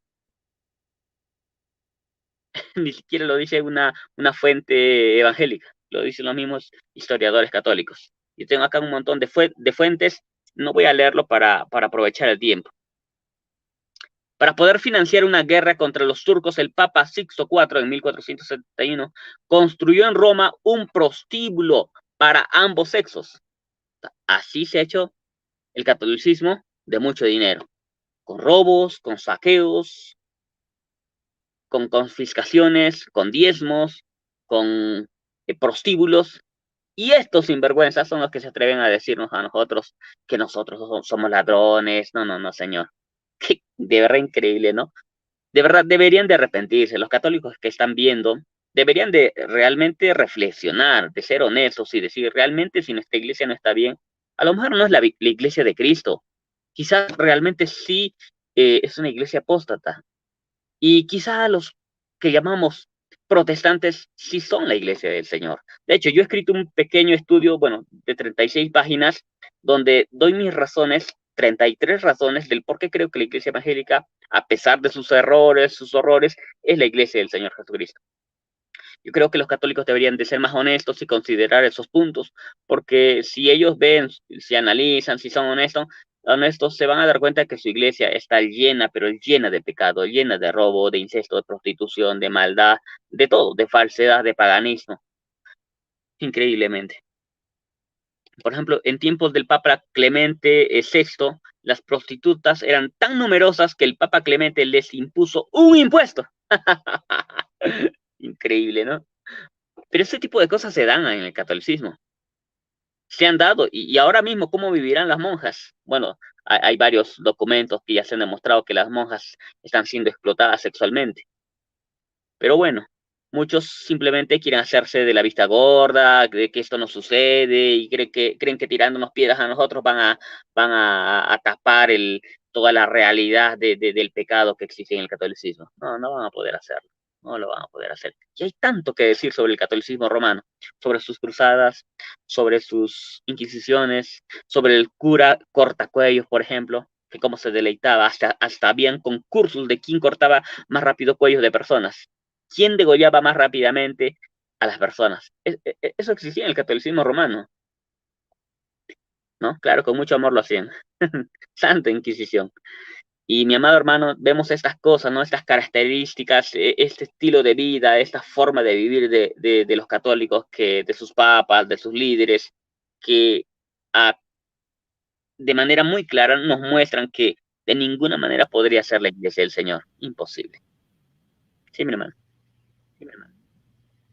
Ni siquiera lo dice una fuente evangélica, lo dicen los mismos historiadores católicos. Yo tengo acá un montón de fuentes, no voy a leerlo para aprovechar el tiempo. Para poder financiar una guerra contra los turcos, el Papa Sixto IV en 1471 construyó en Roma un prostíbulo para ambos sexos. Así se ha hecho el catolicismo de mucho dinero. con robos, con saqueos, con confiscaciones, con diezmos, con prostíbulos. Y estos sinvergüenzas son los que se atreven a decirnos a nosotros que nosotros somos ladrones. No, no, no, señor. De verdad increíble, ¿no? De verdad deberían de arrepentirse. Los católicos que están viendo deberían de realmente reflexionar, de ser honestos y decir, realmente si nuestra iglesia no está bien, a lo mejor no es la iglesia de Cristo. Quizás realmente sí es una iglesia apóstata. Y quizás los que llamamos protestantes sí son la iglesia del Señor. De hecho, yo he escrito un pequeño estudio, bueno, de 36 páginas, donde doy mis razones, 33 razones del por qué creo que la iglesia evangélica, a pesar de sus errores, sus horrores, es la iglesia del Señor Jesucristo. Yo creo que los católicos deberían de ser más honestos y considerar esos puntos, porque si ellos ven, si analizan, si son honestos, se van a dar cuenta que su iglesia está llena, pero llena de pecado, llena de robo, de incesto, de prostitución, de maldad, de todo, de falsedad, de paganismo, increíblemente. Por ejemplo, en tiempos del Papa Clemente VI, las prostitutas eran tan numerosas que el Papa Clemente les impuso un impuesto. Increíble, ¿no? Pero ese tipo de cosas se dan en el catolicismo. Se han dado. Y ahora mismo, ¿cómo vivirán las monjas? Bueno, hay varios documentos que ya se han demostrado que las monjas están siendo explotadas sexualmente. Pero bueno, muchos simplemente quieren hacerse de la vista gorda, de que esto no sucede, y creen que tirándonos piedras a nosotros van a tapar toda la realidad del pecado que existe en el catolicismo. No, no van a poder hacerlo. No lo van a poder hacer. Y hay tanto que decir sobre el catolicismo romano, sobre sus cruzadas, sobre sus inquisiciones, sobre el cura cortacuellos, por ejemplo, que cómo se deleitaba, hasta habían concursos de quién cortaba más rápido cuellos de personas. ¿Quién degollaba más rápidamente a las personas? Eso existía en el catolicismo romano, ¿no? Claro, con mucho amor lo hacían. Santa Inquisición. Y mi amado hermano, vemos estas cosas, ¿no? Estas características, este estilo de vida, esta forma de vivir de los católicos, de sus papas, de sus líderes, que ah, de manera muy clara nos muestran que de ninguna manera podría ser la iglesia del Señor. Imposible. Sí, mi hermano. Sí, mi hermano.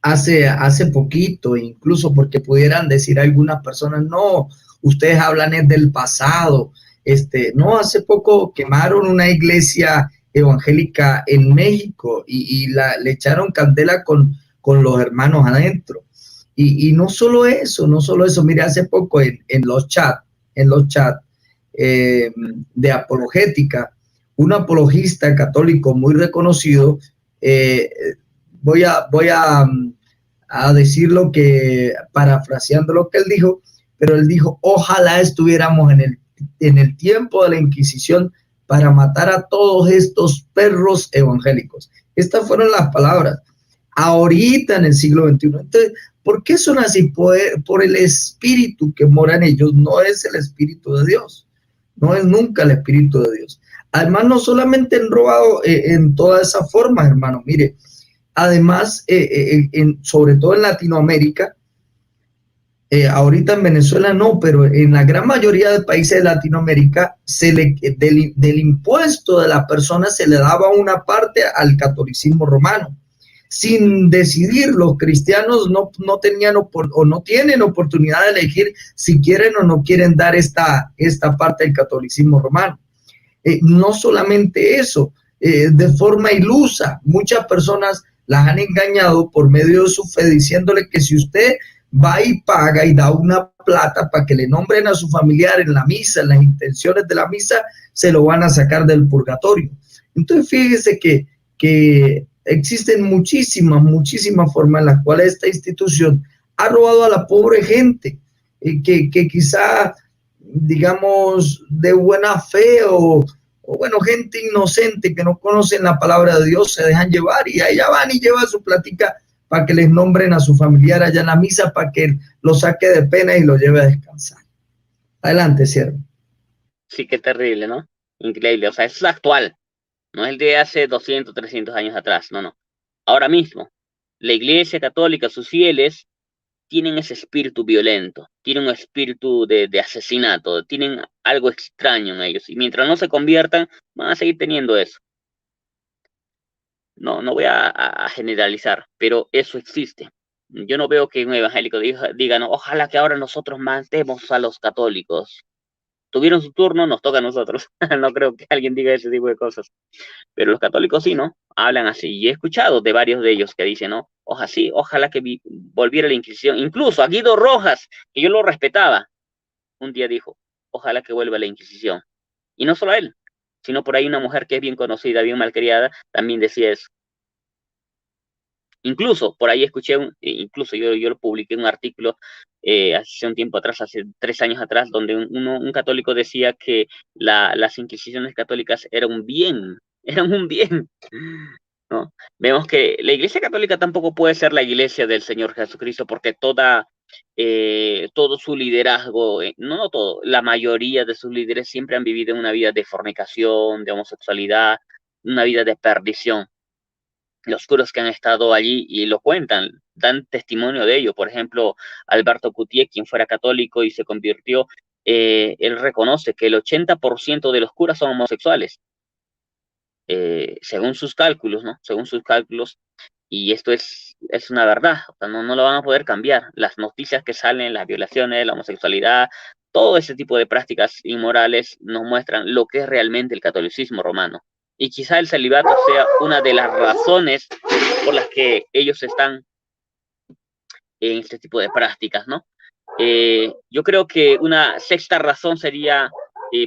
Hace poquito, incluso porque pudieran decir algunas personas, no, ustedes hablan es del pasado. No, hace poco quemaron una iglesia evangélica en México y le echaron candela con los hermanos adentro. Y no solo eso, mire, hace poco en los chats de apologética, un apologista católico muy reconocido, voy a decir lo que, parafraseando lo que él dijo, pero él dijo, ojalá estuviéramos en el tiempo de la Inquisición para matar a todos estos perros evangélicos. Estas fueron las palabras. Ahorita en el siglo XXI. Entonces, ¿por qué son así? Por el espíritu que mora en ellos. No es el espíritu de Dios. No es nunca el espíritu de Dios. Además, no solamente han robado en todas esas formas, hermano. Mire, además, sobre todo en Latinoamérica, ahorita en Venezuela no, pero en la gran mayoría de países de Latinoamérica, del impuesto de la persona se le daba una parte al catolicismo romano. Sin decidir, los cristianos no tenían o no tienen oportunidad de elegir si quieren o no quieren dar esta parte del catolicismo romano. No solamente eso, de forma ilusa, muchas personas las han engañado por medio de su fe, diciéndole que si usted va y paga y da una plata para que le nombren a su familiar en la misa, en las intenciones de la misa, se lo van a sacar del purgatorio. Entonces, fíjese que existen muchísimas formas en las cuales esta institución ha robado a la pobre gente, que quizá, digamos, de buena fe o bueno, gente inocente que no conocen la palabra de Dios, se dejan llevar y allá van y llevan su platica para que les nombren a su familiar allá en la misa, para que lo saque de pena y lo lleve a descansar. Adelante, siervo. Sí, qué terrible, ¿no? Increíble, o sea, es actual, no es el de hace 200, 300 años atrás, no. Ahora mismo, la Iglesia Católica, sus fieles, tienen ese espíritu violento, tienen un espíritu de asesinato, tienen algo extraño en ellos. Y mientras no se conviertan, van a seguir teniendo eso. No voy a generalizar, pero eso existe. Yo no veo que un evangélico diga, no, ojalá que ahora nosotros matemos a los católicos. Tuvieron su turno, nos toca a nosotros. No creo que alguien diga ese tipo de cosas. Pero los católicos sí, ¿no? Hablan así. Y he escuchado de varios de ellos que dicen, ¿no? Ojalá que volviera la Inquisición. Incluso a Guido Rojas, que yo lo respetaba, un día dijo, ojalá que vuelva la Inquisición. Y no solo él, sino por ahí una mujer que es bien conocida, bien malcriada, también decía eso. Incluso por ahí escuché, incluso yo lo publiqué en un artículo hace un tiempo atrás, hace 3 años atrás, donde un católico decía que las inquisiciones católicas eran un bien, ¿no? Vemos que la Iglesia Católica tampoco puede ser la Iglesia del Señor Jesucristo, porque todo su liderazgo, no todo, la mayoría de sus líderes siempre han vivido en una vida de fornicación, de homosexualidad, una vida de perdición. Los curas que han estado allí y lo cuentan, dan testimonio de ello. Por ejemplo, Alberto Coutier, quien fuera católico y se convirtió, él reconoce que el 80% de los curas son homosexuales, según sus cálculos, ¿no? Según sus cálculos, y esto es una verdad, o sea, no lo van a poder cambiar. Las noticias que salen, las violaciones, la homosexualidad, todo ese tipo de prácticas inmorales nos muestran lo que es realmente el catolicismo romano. Y quizá el celibato sea una de las razones por las que ellos están en este tipo de prácticas, ¿no? Yo creo que una sexta razón sería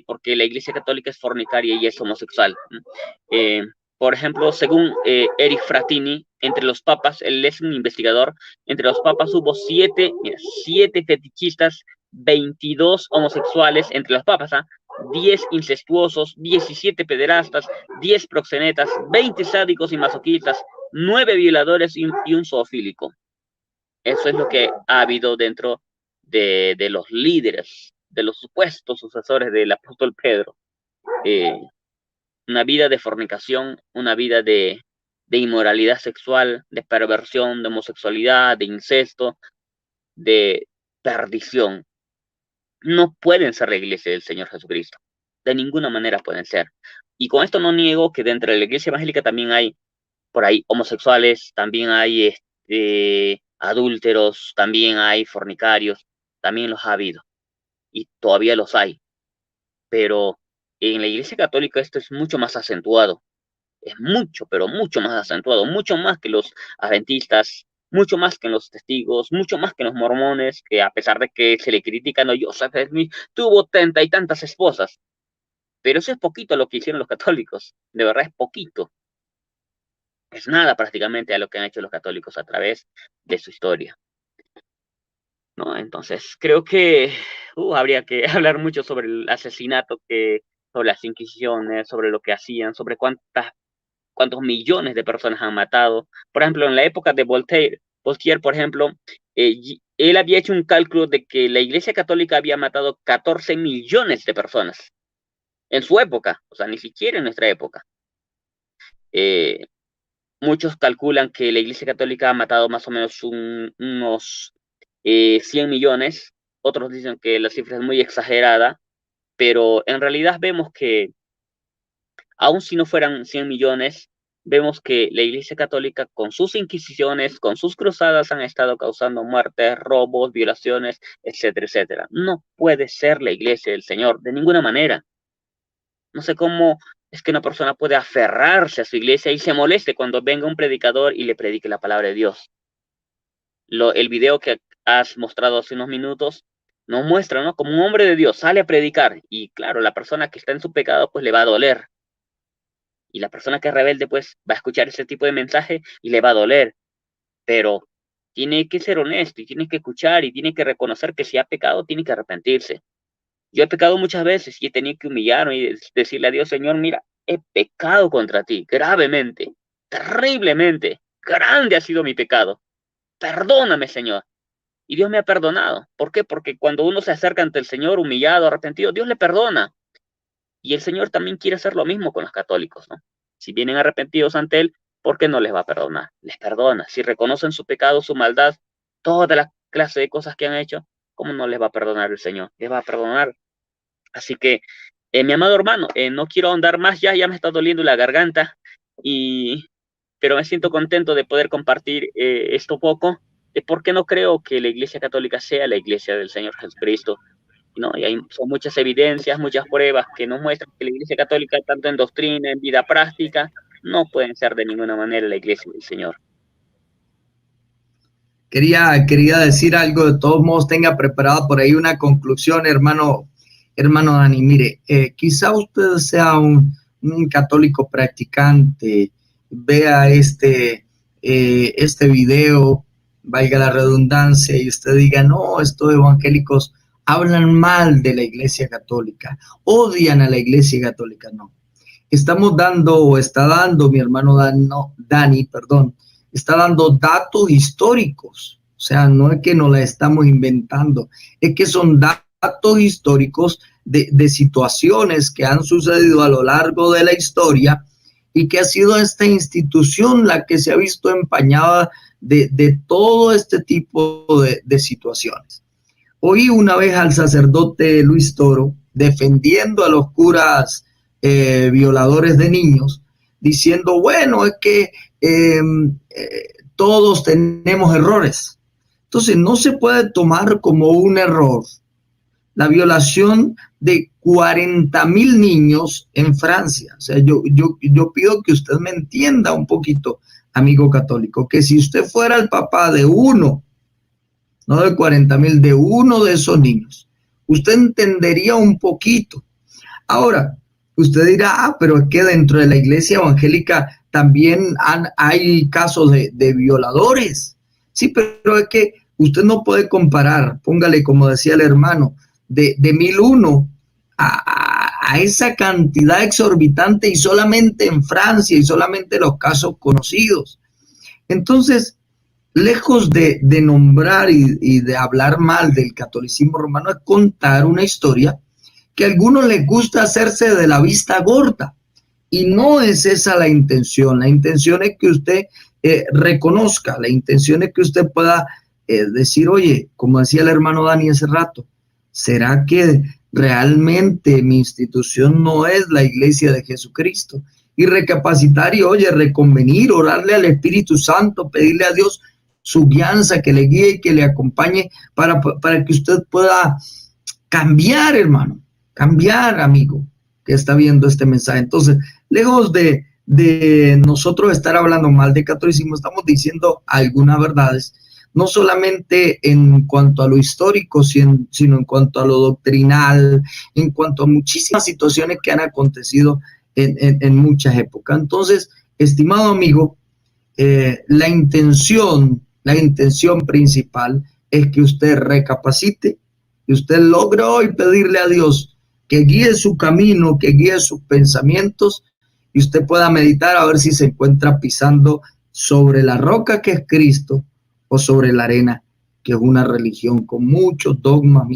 porque la Iglesia Católica es fornicaria y es homosexual. Por ejemplo, según Eric Frattini, entre los papas, él es un investigador, entre los papas hubo 7 fetichistas, 22 homosexuales entre los papas, 10 incestuosos, 17 pederastas, 10 proxenetas, 20 sádicos y masoquistas, 9 violadores y un zoofílico. Eso es lo que ha habido dentro de los líderes, de los supuestos sucesores del apóstol Pedro. Una vida de fornicación, una vida de inmoralidad sexual, de perversión, de homosexualidad, de incesto, de perdición. No pueden ser la iglesia del Señor Jesucristo. De ninguna manera pueden ser. Y con esto no niego que dentro de la iglesia evangélica también hay por ahí homosexuales, también hay adúlteros, también hay fornicarios, también los ha habido y todavía los hay. Pero en la Iglesia Católica esto es mucho más acentuado, es mucho, pero mucho más acentuado, mucho más que los adventistas, mucho más que los testigos, mucho más que los mormones, que a pesar de que se le critican, no, Joseph Smith tuvo 30 y tantas esposas, pero eso es poquito lo que hicieron los católicos, de verdad es poquito. Es nada prácticamente a lo que han hecho los católicos a través de su historia, ¿no? Entonces, creo que habría que hablar mucho sobre el asesinato, sobre las inquisiciones, sobre lo que hacían, sobre cuántos millones de personas han matado. Por ejemplo, en la época de Voltaire, por ejemplo, él había hecho un cálculo de que la Iglesia Católica había matado 14 millones de personas en su época, o sea, ni siquiera en nuestra época. Muchos calculan que la Iglesia Católica ha matado más o menos unos 100 millones. Otros dicen que la cifra es muy exagerada, pero en realidad vemos que, aun si no fueran 100 millones, vemos que la Iglesia Católica con sus inquisiciones, con sus cruzadas han estado causando muertes, robos, violaciones, etcétera, etcétera. No puede ser la Iglesia del Señor de ninguna manera. No sé cómo es que una persona puede aferrarse a su iglesia y se moleste cuando venga un predicador y le predique la palabra de Dios. El video que has mostrado hace unos minutos nos muestra, ¿no? Como un hombre de Dios sale a predicar y claro, la persona que está en su pecado pues le va a doler. Y la persona que es rebelde pues va a escuchar ese tipo de mensaje y le va a doler. Pero tiene que ser honesto y tiene que escuchar y tiene que reconocer que si ha pecado tiene que arrepentirse. Yo he pecado muchas veces y he tenido que humillarme y decirle a Dios, Señor, mira, he pecado contra ti gravemente, terriblemente, grande ha sido mi pecado. Perdóname, Señor. Y Dios me ha perdonado. ¿Por qué? Porque cuando uno se acerca ante el Señor humillado, arrepentido, Dios le perdona. Y el Señor también quiere hacer lo mismo con los católicos, ¿no? Si vienen arrepentidos ante Él, ¿por qué no les va a perdonar? Les perdona. Si reconocen su pecado, su maldad, todas clase de cosas que han hecho, ¿cómo no les va a perdonar el Señor? Les va a perdonar. Así que, mi amado hermano, no quiero ahondar más, ya me está doliendo la garganta, pero me siento contento de poder compartir esto poco, de por qué no creo que la Iglesia Católica sea la Iglesia del Señor Jesucristo, ¿no? Y son muchas evidencias, muchas pruebas que nos muestran que la Iglesia Católica, tanto en doctrina, en vida práctica, no pueden ser de ninguna manera la Iglesia del Señor. Quería decir algo, de todos modos tenga preparada por ahí una conclusión, hermano Dani. Mire, quizá usted sea un católico practicante, vea este video, valga la redundancia, y usted diga, no, estos evangélicos hablan mal de la Iglesia Católica, odian a la Iglesia Católica. No, estamos dando, o está dando mi hermano Dani, está dando datos históricos. O sea, no es que nos la estamos inventando, es que son datos históricos de situaciones que han sucedido a lo largo de la historia, y que ha sido esta institución la que se ha visto empañada de todo este tipo de situaciones. Oí una vez al sacerdote Luis Toro defendiendo a los curas violadores de niños, diciendo, bueno, es que todos tenemos errores. Entonces, no se puede tomar como un error la violación de 40,000 niños en Francia. O sea, yo pido que usted me entienda un poquito, amigo católico, que si usted fuera el papá de uno, no de 40,000, de uno de esos niños, usted entendería un poquito. Ahora, usted dirá, pero es que dentro de la iglesia evangélica también hay casos de violadores. Sí, pero es que usted no puede comparar, póngale, como decía el hermano, de 1001 a esa cantidad exorbitante, y solamente en Francia, y solamente los casos conocidos. Entonces, lejos de nombrar y de hablar mal del catolicismo romano, es contar una historia que a algunos les gusta hacerse de la vista gorda, y no es esa la intención. La intención es que usted reconozca, la intención es que usted pueda decir, oye, como decía el hermano Dani hace rato, ¿será que realmente mi institución no es la iglesia de Jesucristo? Y recapacitar y, oye, reconvenir, orarle al Espíritu Santo, pedirle a Dios su guianza, que le guíe y que le acompañe para que usted pueda cambiar, hermano, cambiar, amigo, que está viendo este mensaje. Entonces, lejos de nosotros estar hablando mal de catolicismo, estamos diciendo algunas verdades, no solamente en cuanto a lo histórico, sino en cuanto a lo doctrinal, en cuanto a muchísimas situaciones que han acontecido en muchas épocas. Entonces, estimado amigo, la intención principal es que usted recapacite, que usted logre hoy pedirle a Dios que guíe su camino, que guíe sus pensamientos, y usted pueda meditar a ver si se encuentra pisando sobre la roca que es Cristo, o sobre la arena, que es una religión con muchos dogmas,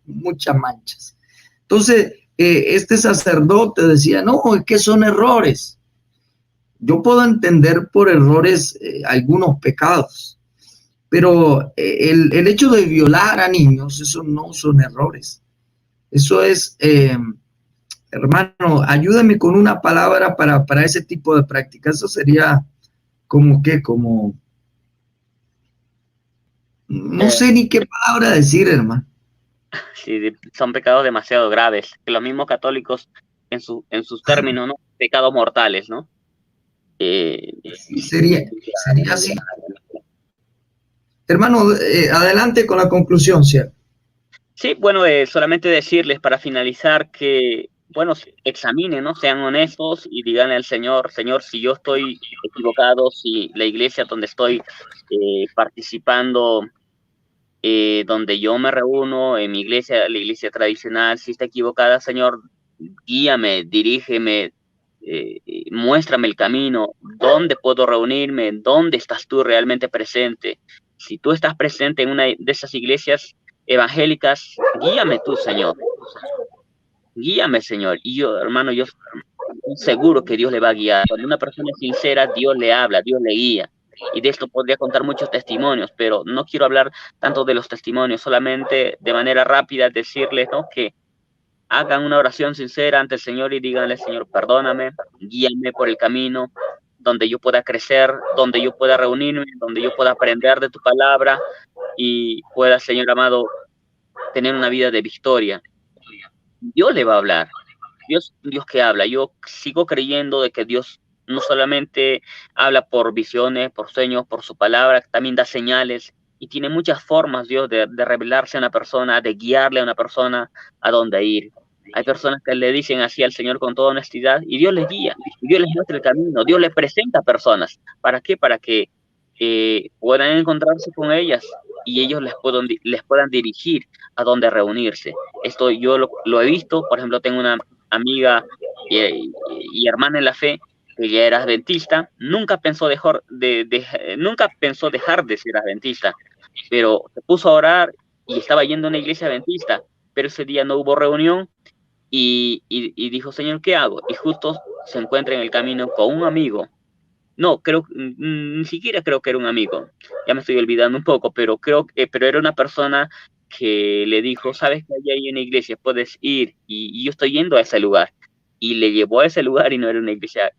muchas manchas. Entonces, este sacerdote decía, no, es que son errores. Yo puedo entender por errores algunos pecados, pero el hecho de violar a niños, eso no son errores. Eso es, hermano, ayúdame con una palabra para ese tipo de práctica. Eso sería como no sé ni qué palabra decir, hermano. Sí, son pecados demasiado graves, que los mismos católicos en sus términos, ¿no? Pecados mortales, ¿no? Sería así. Hermano, adelante con la conclusión, ¿cierto? Sí, bueno, solamente decirles para finalizar que, bueno, examinen, ¿no? Sean honestos y díganle al Señor, Señor, si yo estoy equivocado, si la iglesia donde estoy participando, donde yo me reúno, en mi iglesia, la iglesia tradicional, si está equivocada, Señor, guíame, dirígeme, muéstrame el camino, dónde puedo reunirme, dónde estás tú realmente presente. Si tú estás presente en una de esas iglesias evangélicas, guíame tú, Señor. Guíame, Señor. Y yo, hermano, yo seguro que Dios le va a guiar. Cuando una persona es sincera, Dios le habla, Dios le guía. Y de esto podría contar muchos testimonios, pero no quiero hablar tanto de los testimonios, solamente de manera rápida decirles, ¿no?, que hagan una oración sincera ante el Señor y díganle: Señor, perdóname, guíame por el camino donde yo pueda crecer, donde yo pueda reunirme, donde yo pueda aprender de tu palabra y pueda, Señor amado, tener una vida de victoria. Dios le va a hablar. Dios que habla. Yo sigo creyendo de que Dios no solamente habla por visiones, por sueños, por su palabra, también da señales y tiene muchas formas, Dios, de revelarse a una persona, de guiarle a una persona a dónde ir. Hay personas que le dicen así al Señor con toda honestidad y Dios les guía, y Dios les muestra el camino, Dios les presenta personas. ¿Para qué? Para que puedan encontrarse con ellas y ellos les puedan dirigir a dónde reunirse. Esto yo lo he visto. Por ejemplo, tengo una amiga y hermana en la fe que ya era adventista, nunca pensó dejar de ser adventista, pero se puso a orar y estaba yendo a una iglesia adventista, pero ese día no hubo reunión y dijo: Señor, ¿qué hago? Y justo se encuentra en el camino con un amigo. No, ni siquiera creo que era un amigo, ya me estoy olvidando un poco, pero pero era una persona que le dijo: sabes que ahí hay una iglesia, puedes ir, y yo estoy yendo a ese lugar, y le llevó a ese lugar y no era una iglesia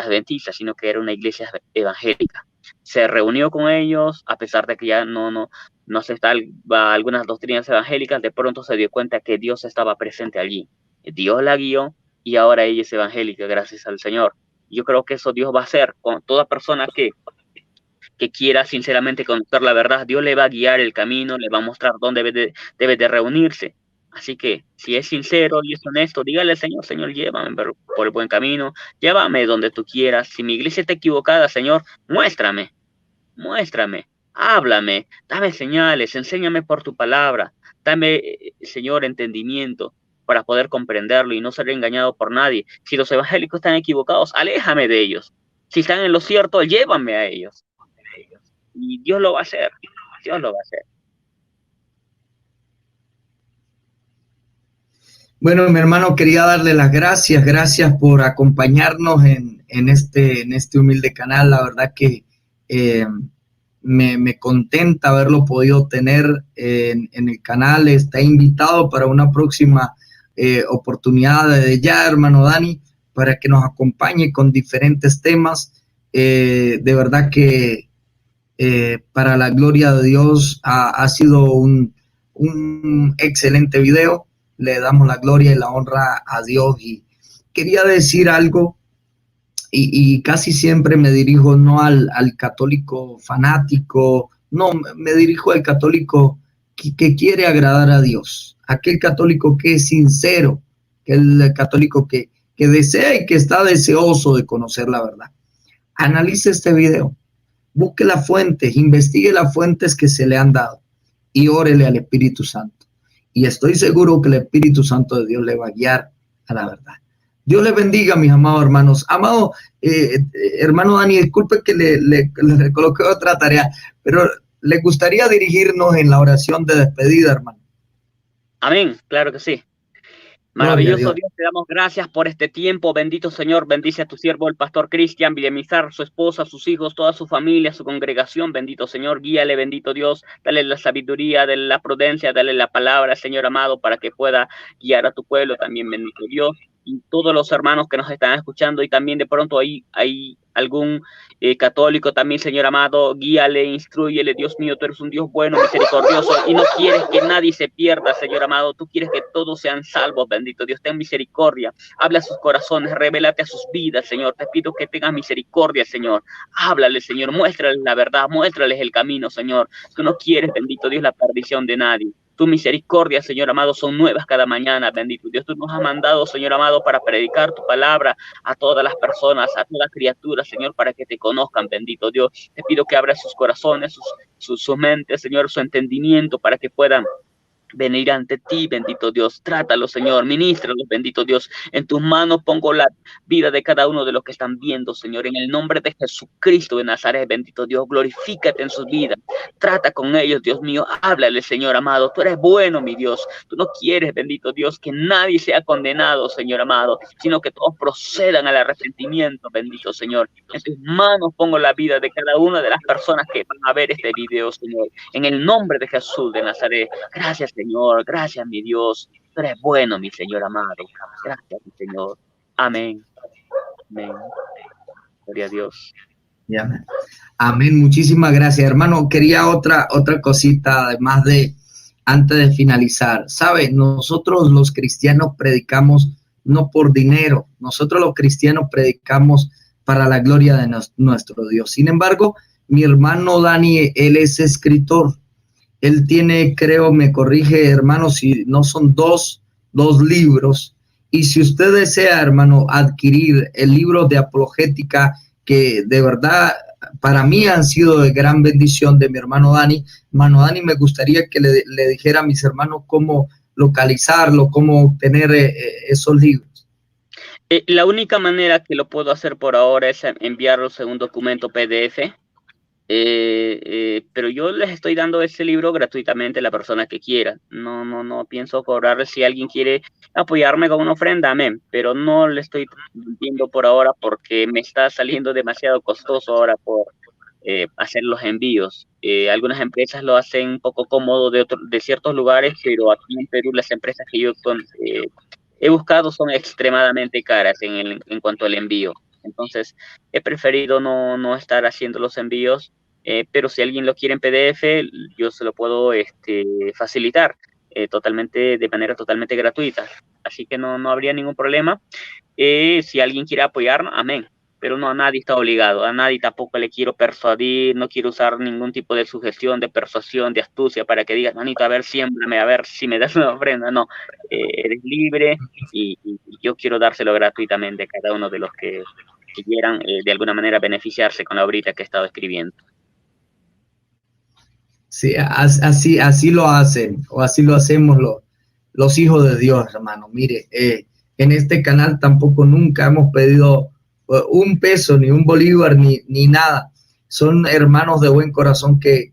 adventista, sino que era una iglesia evangélica. Se reunió con ellos, a pesar de que ya no aceptaba algunas doctrinas evangélicas, de pronto se dio cuenta que Dios estaba presente allí. Dios la guió y ahora ella es evangélica, gracias al Señor. Yo creo que eso Dios va a hacer con toda persona que quiera sinceramente conocer la verdad. Dios le va a guiar el camino, le va a mostrar dónde debe de reunirse. Así que, si es sincero y es honesto, dígale al Señor: Señor, llévame por el buen camino, llévame donde tú quieras. Si mi iglesia está equivocada, Señor, muéstrame, háblame, dame señales, enséñame por tu palabra, dame, Señor, entendimiento para poder comprenderlo y no ser engañado por nadie. Si los evangélicos están equivocados, aléjame de ellos. Si están en lo cierto, llévame a ellos. Y Dios lo va a hacer, Dios lo va a hacer. Bueno, mi hermano, quería darle las gracias por acompañarnos en este humilde canal. La verdad que me contenta haberlo podido tener en el canal. Está invitado para una próxima oportunidad de ya, hermano Dani, para que nos acompañe con diferentes temas. De verdad que para la gloria de Dios ha sido un excelente video. Le damos la gloria y la honra a Dios. Y quería decir algo, y casi siempre me dirijo no al católico fanático, no, me dirijo al católico que quiere agradar a Dios, aquel católico que es sincero, el católico que desea y que está deseoso de conocer la verdad. Analice este video, busque las fuentes, investigue las fuentes que se le han dado y órele al Espíritu Santo. Y estoy seguro que el Espíritu Santo de Dios le va a guiar a la verdad. Dios le bendiga, mis amados hermanos. Amado hermano Dani, disculpe que le coloqué otra tarea, pero le gustaría dirigirnos en la oración de despedida, hermano. Amén, claro que sí. Maravilloso Dios, te damos gracias por este tiempo. Bendito Señor, bendice a tu siervo, el pastor Cristian Villamizar, su esposa, sus hijos, toda su familia, su congregación. Bendito Señor, guíale, bendito Dios. Dale la sabiduría, dale la prudencia, dale la palabra, Señor amado, para que pueda guiar a tu pueblo también, bendito Dios. Y todos los hermanos que nos están escuchando, y también de pronto hay algún católico también, Señor amado, guíale, instrúyele. Dios mío, tú eres un Dios bueno, misericordioso, y no quieres que nadie se pierda, Señor amado. Tú quieres que todos sean salvos, bendito Dios. Ten misericordia, habla a sus corazones, revélate a sus vidas, Señor. Te pido que tengas misericordia, Señor. Háblale, Señor, muéstrales la verdad, muéstrales el camino, Señor. Tú no quieres, bendito Dios, la perdición de nadie. Tu misericordia, Señor amado, son nuevas cada mañana, bendito Dios. Tú nos has mandado, Señor amado, para predicar tu palabra a todas las personas, a todas las criaturas, Señor, para que te conozcan, bendito Dios. Te pido que abras sus corazones, sus mentes, Señor, su entendimiento, para que puedan venir ante ti, bendito Dios. Trátalo, Señor, ministralos, bendito Dios. En tus manos pongo la vida de cada uno de los que están viendo, Señor. En el nombre de Jesucristo de Nazaret, bendito Dios, glorifícate en sus vidas. Trata con ellos, Dios mío. Háblale, Señor amado. Tú eres bueno, mi Dios. Tú no quieres, bendito Dios, que nadie sea condenado, Señor amado, sino que todos procedan al arrepentimiento, bendito Señor. En tus manos pongo la vida de cada una de las personas que van a ver este video, Señor. En el nombre de Jesús de Nazaret. Gracias, Señor. Gracias, mi Dios. Tú eres bueno, mi Señor amado. Gracias, mi Señor. Amén. Amén. Gloria a Dios. Amén. Amén. Muchísimas gracias, hermano. Quería otra cosita, además de, antes de finalizar. ¿Sabe? Nosotros los cristianos predicamos no por dinero. Nosotros los cristianos predicamos para la gloria de nuestro Dios. Sin embargo, mi hermano Dani, él es escritor. Él tiene, creo, me corrige, hermano, si no son dos libros. Y si usted desea, hermano, adquirir el libro de apologética, que de verdad para mí han sido de gran bendición, de mi hermano Dani. Hermano Dani, me gustaría que le dijera a mis hermanos cómo localizarlo, cómo obtener esos libros. La única manera que lo puedo hacer por ahora es enviarlos en un documento PDF. Pero yo les estoy dando ese libro gratuitamente a la persona que quiera. No pienso cobrarle. Si alguien quiere apoyarme con una ofrenda, amén, pero no le estoy vendiendo por ahora porque me está saliendo demasiado costoso ahora por hacer los envíos. Algunas empresas lo hacen un poco cómodo de ciertos lugares, pero aquí en Perú las empresas que yo he buscado son extremadamente caras en cuanto al envío. Entonces, he preferido no estar haciendo los envíos, pero si alguien lo quiere en PDF, yo se lo puedo facilitar de manera totalmente gratuita. Así que no habría ningún problema. Si alguien quiere apoyarnos, amén. Pero no, a nadie está obligado, a nadie tampoco le quiero persuadir, no quiero usar ningún tipo de sugestión, de persuasión, de astucia para que digas, manito, a ver, siémbrame, a ver si me das una ofrenda. No, eres libre y yo quiero dárselo gratuitamente a cada uno de los que quieran de alguna manera beneficiarse con la obrita que he estado escribiendo. Sí, así lo hacen, o así lo hacemos los hijos de Dios, hermano. Mire, en este canal tampoco nunca hemos pedido un peso, ni un bolívar, ni nada. Son hermanos de buen corazón que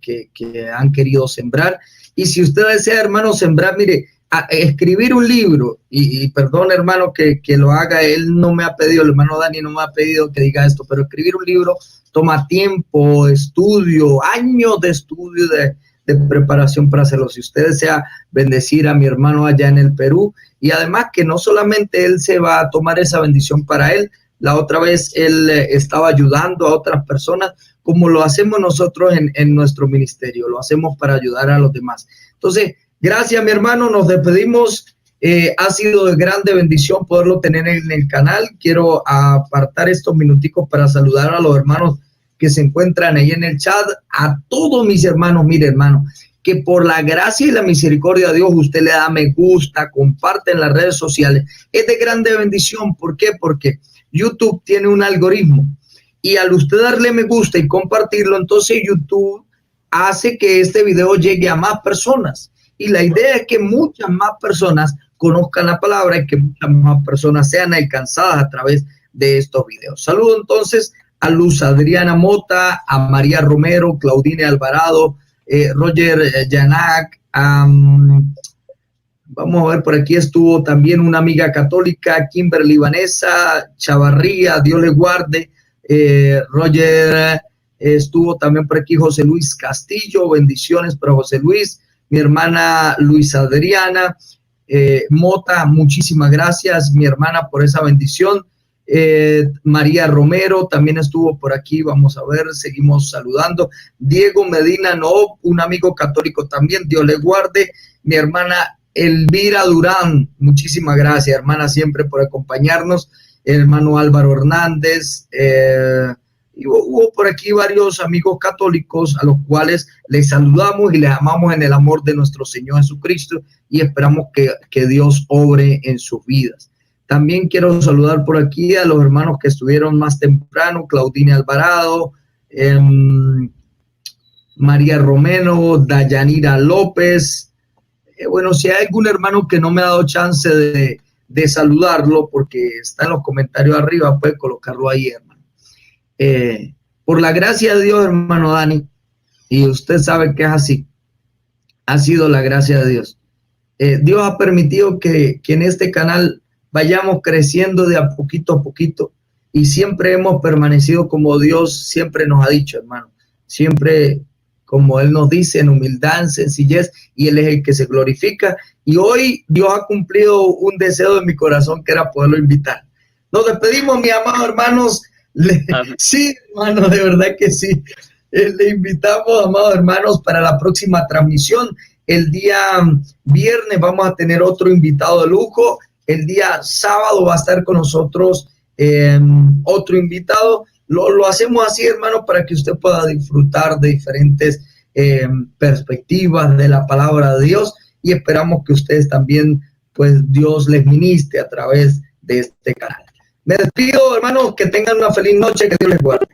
han querido sembrar. Y si usted desea, hermano, sembrar, mire, escribir un libro, y perdón, hermano, que lo haga, él no me ha pedido, el hermano Dani no me ha pedido que diga esto, pero escribir un libro toma tiempo, estudio, años de estudio, de preparación para hacerlo. Si usted desea bendecir a mi hermano allá en el Perú, y además que no solamente él se va a tomar esa bendición para él, la otra vez él estaba ayudando a otras personas, como lo hacemos nosotros en nuestro ministerio, lo hacemos para ayudar a los demás. Entonces, gracias, mi hermano, nos despedimos. Ha sido de grande bendición poderlo tener en el canal. Quiero apartar estos minuticos para saludar a los hermanos que se encuentran ahí en el chat. A todos mis hermanos, mire, hermano, que por la gracia y la misericordia de Dios usted le da me gusta, comparte en las redes sociales. Es de grande bendición. ¿Por qué? Porque YouTube tiene un algoritmo y al usted darle me gusta y compartirlo, entonces YouTube hace que este video llegue a más personas. Y la idea es que muchas más personas conozcan la palabra y que muchas más personas sean alcanzadas a través de estos videos. Saludo entonces a Luz Adriana Mota, a María Romero, Claudine Alvarado, Roger Yanac. Vamos a ver, por aquí estuvo también una amiga católica, Kimberly Vanessa Chavarría, Dios le guarde. Roger, estuvo también por aquí José Luis Castillo, bendiciones para José Luis. Mi hermana Luis Adriana Mota, muchísimas gracias, mi hermana, por esa bendición. María Romero también estuvo por aquí, vamos a ver, seguimos saludando. Diego Medina, no, un amigo católico también, Dios le guarde. Mi hermana Elvira Durán, muchísimas gracias, hermana, siempre por acompañarnos. El hermano Álvaro Hernández, y hubo por aquí varios amigos católicos a los cuales les saludamos y les amamos en el amor de nuestro Señor Jesucristo y esperamos que Dios obre en sus vidas. También quiero saludar por aquí a los hermanos que estuvieron más temprano, Claudine Alvarado, María Romero, Dayanira López, bueno, si hay algún hermano que no me ha dado chance de saludarlo, porque está en los comentarios arriba, puede colocarlo ahí, hermano. Por la gracia de Dios, hermano Dani, y usted sabe que es así, ha sido la gracia de Dios. Dios ha permitido que en este canal vayamos creciendo de a poquito, y siempre hemos permanecido como Dios siempre nos ha dicho, hermano, siempre como Él nos dice, en humildad, en sencillez, y Él es el que se glorifica. Y hoy Dios ha cumplido un deseo de mi corazón, que era poderlo invitar. Nos despedimos, mis amados hermanos. Sí, hermano, de verdad que sí. Le invitamos, amados hermanos, para la próxima transmisión. El día viernes vamos a tener otro invitado de lujo. El día sábado va a estar con nosotros otro invitado. Lo hacemos así, hermano, para que usted pueda disfrutar de diferentes perspectivas de la palabra de Dios, y esperamos que ustedes también, pues, Dios les ministre a través de este canal. Me despido, hermanos, que tengan una feliz noche, que Dios les guarde.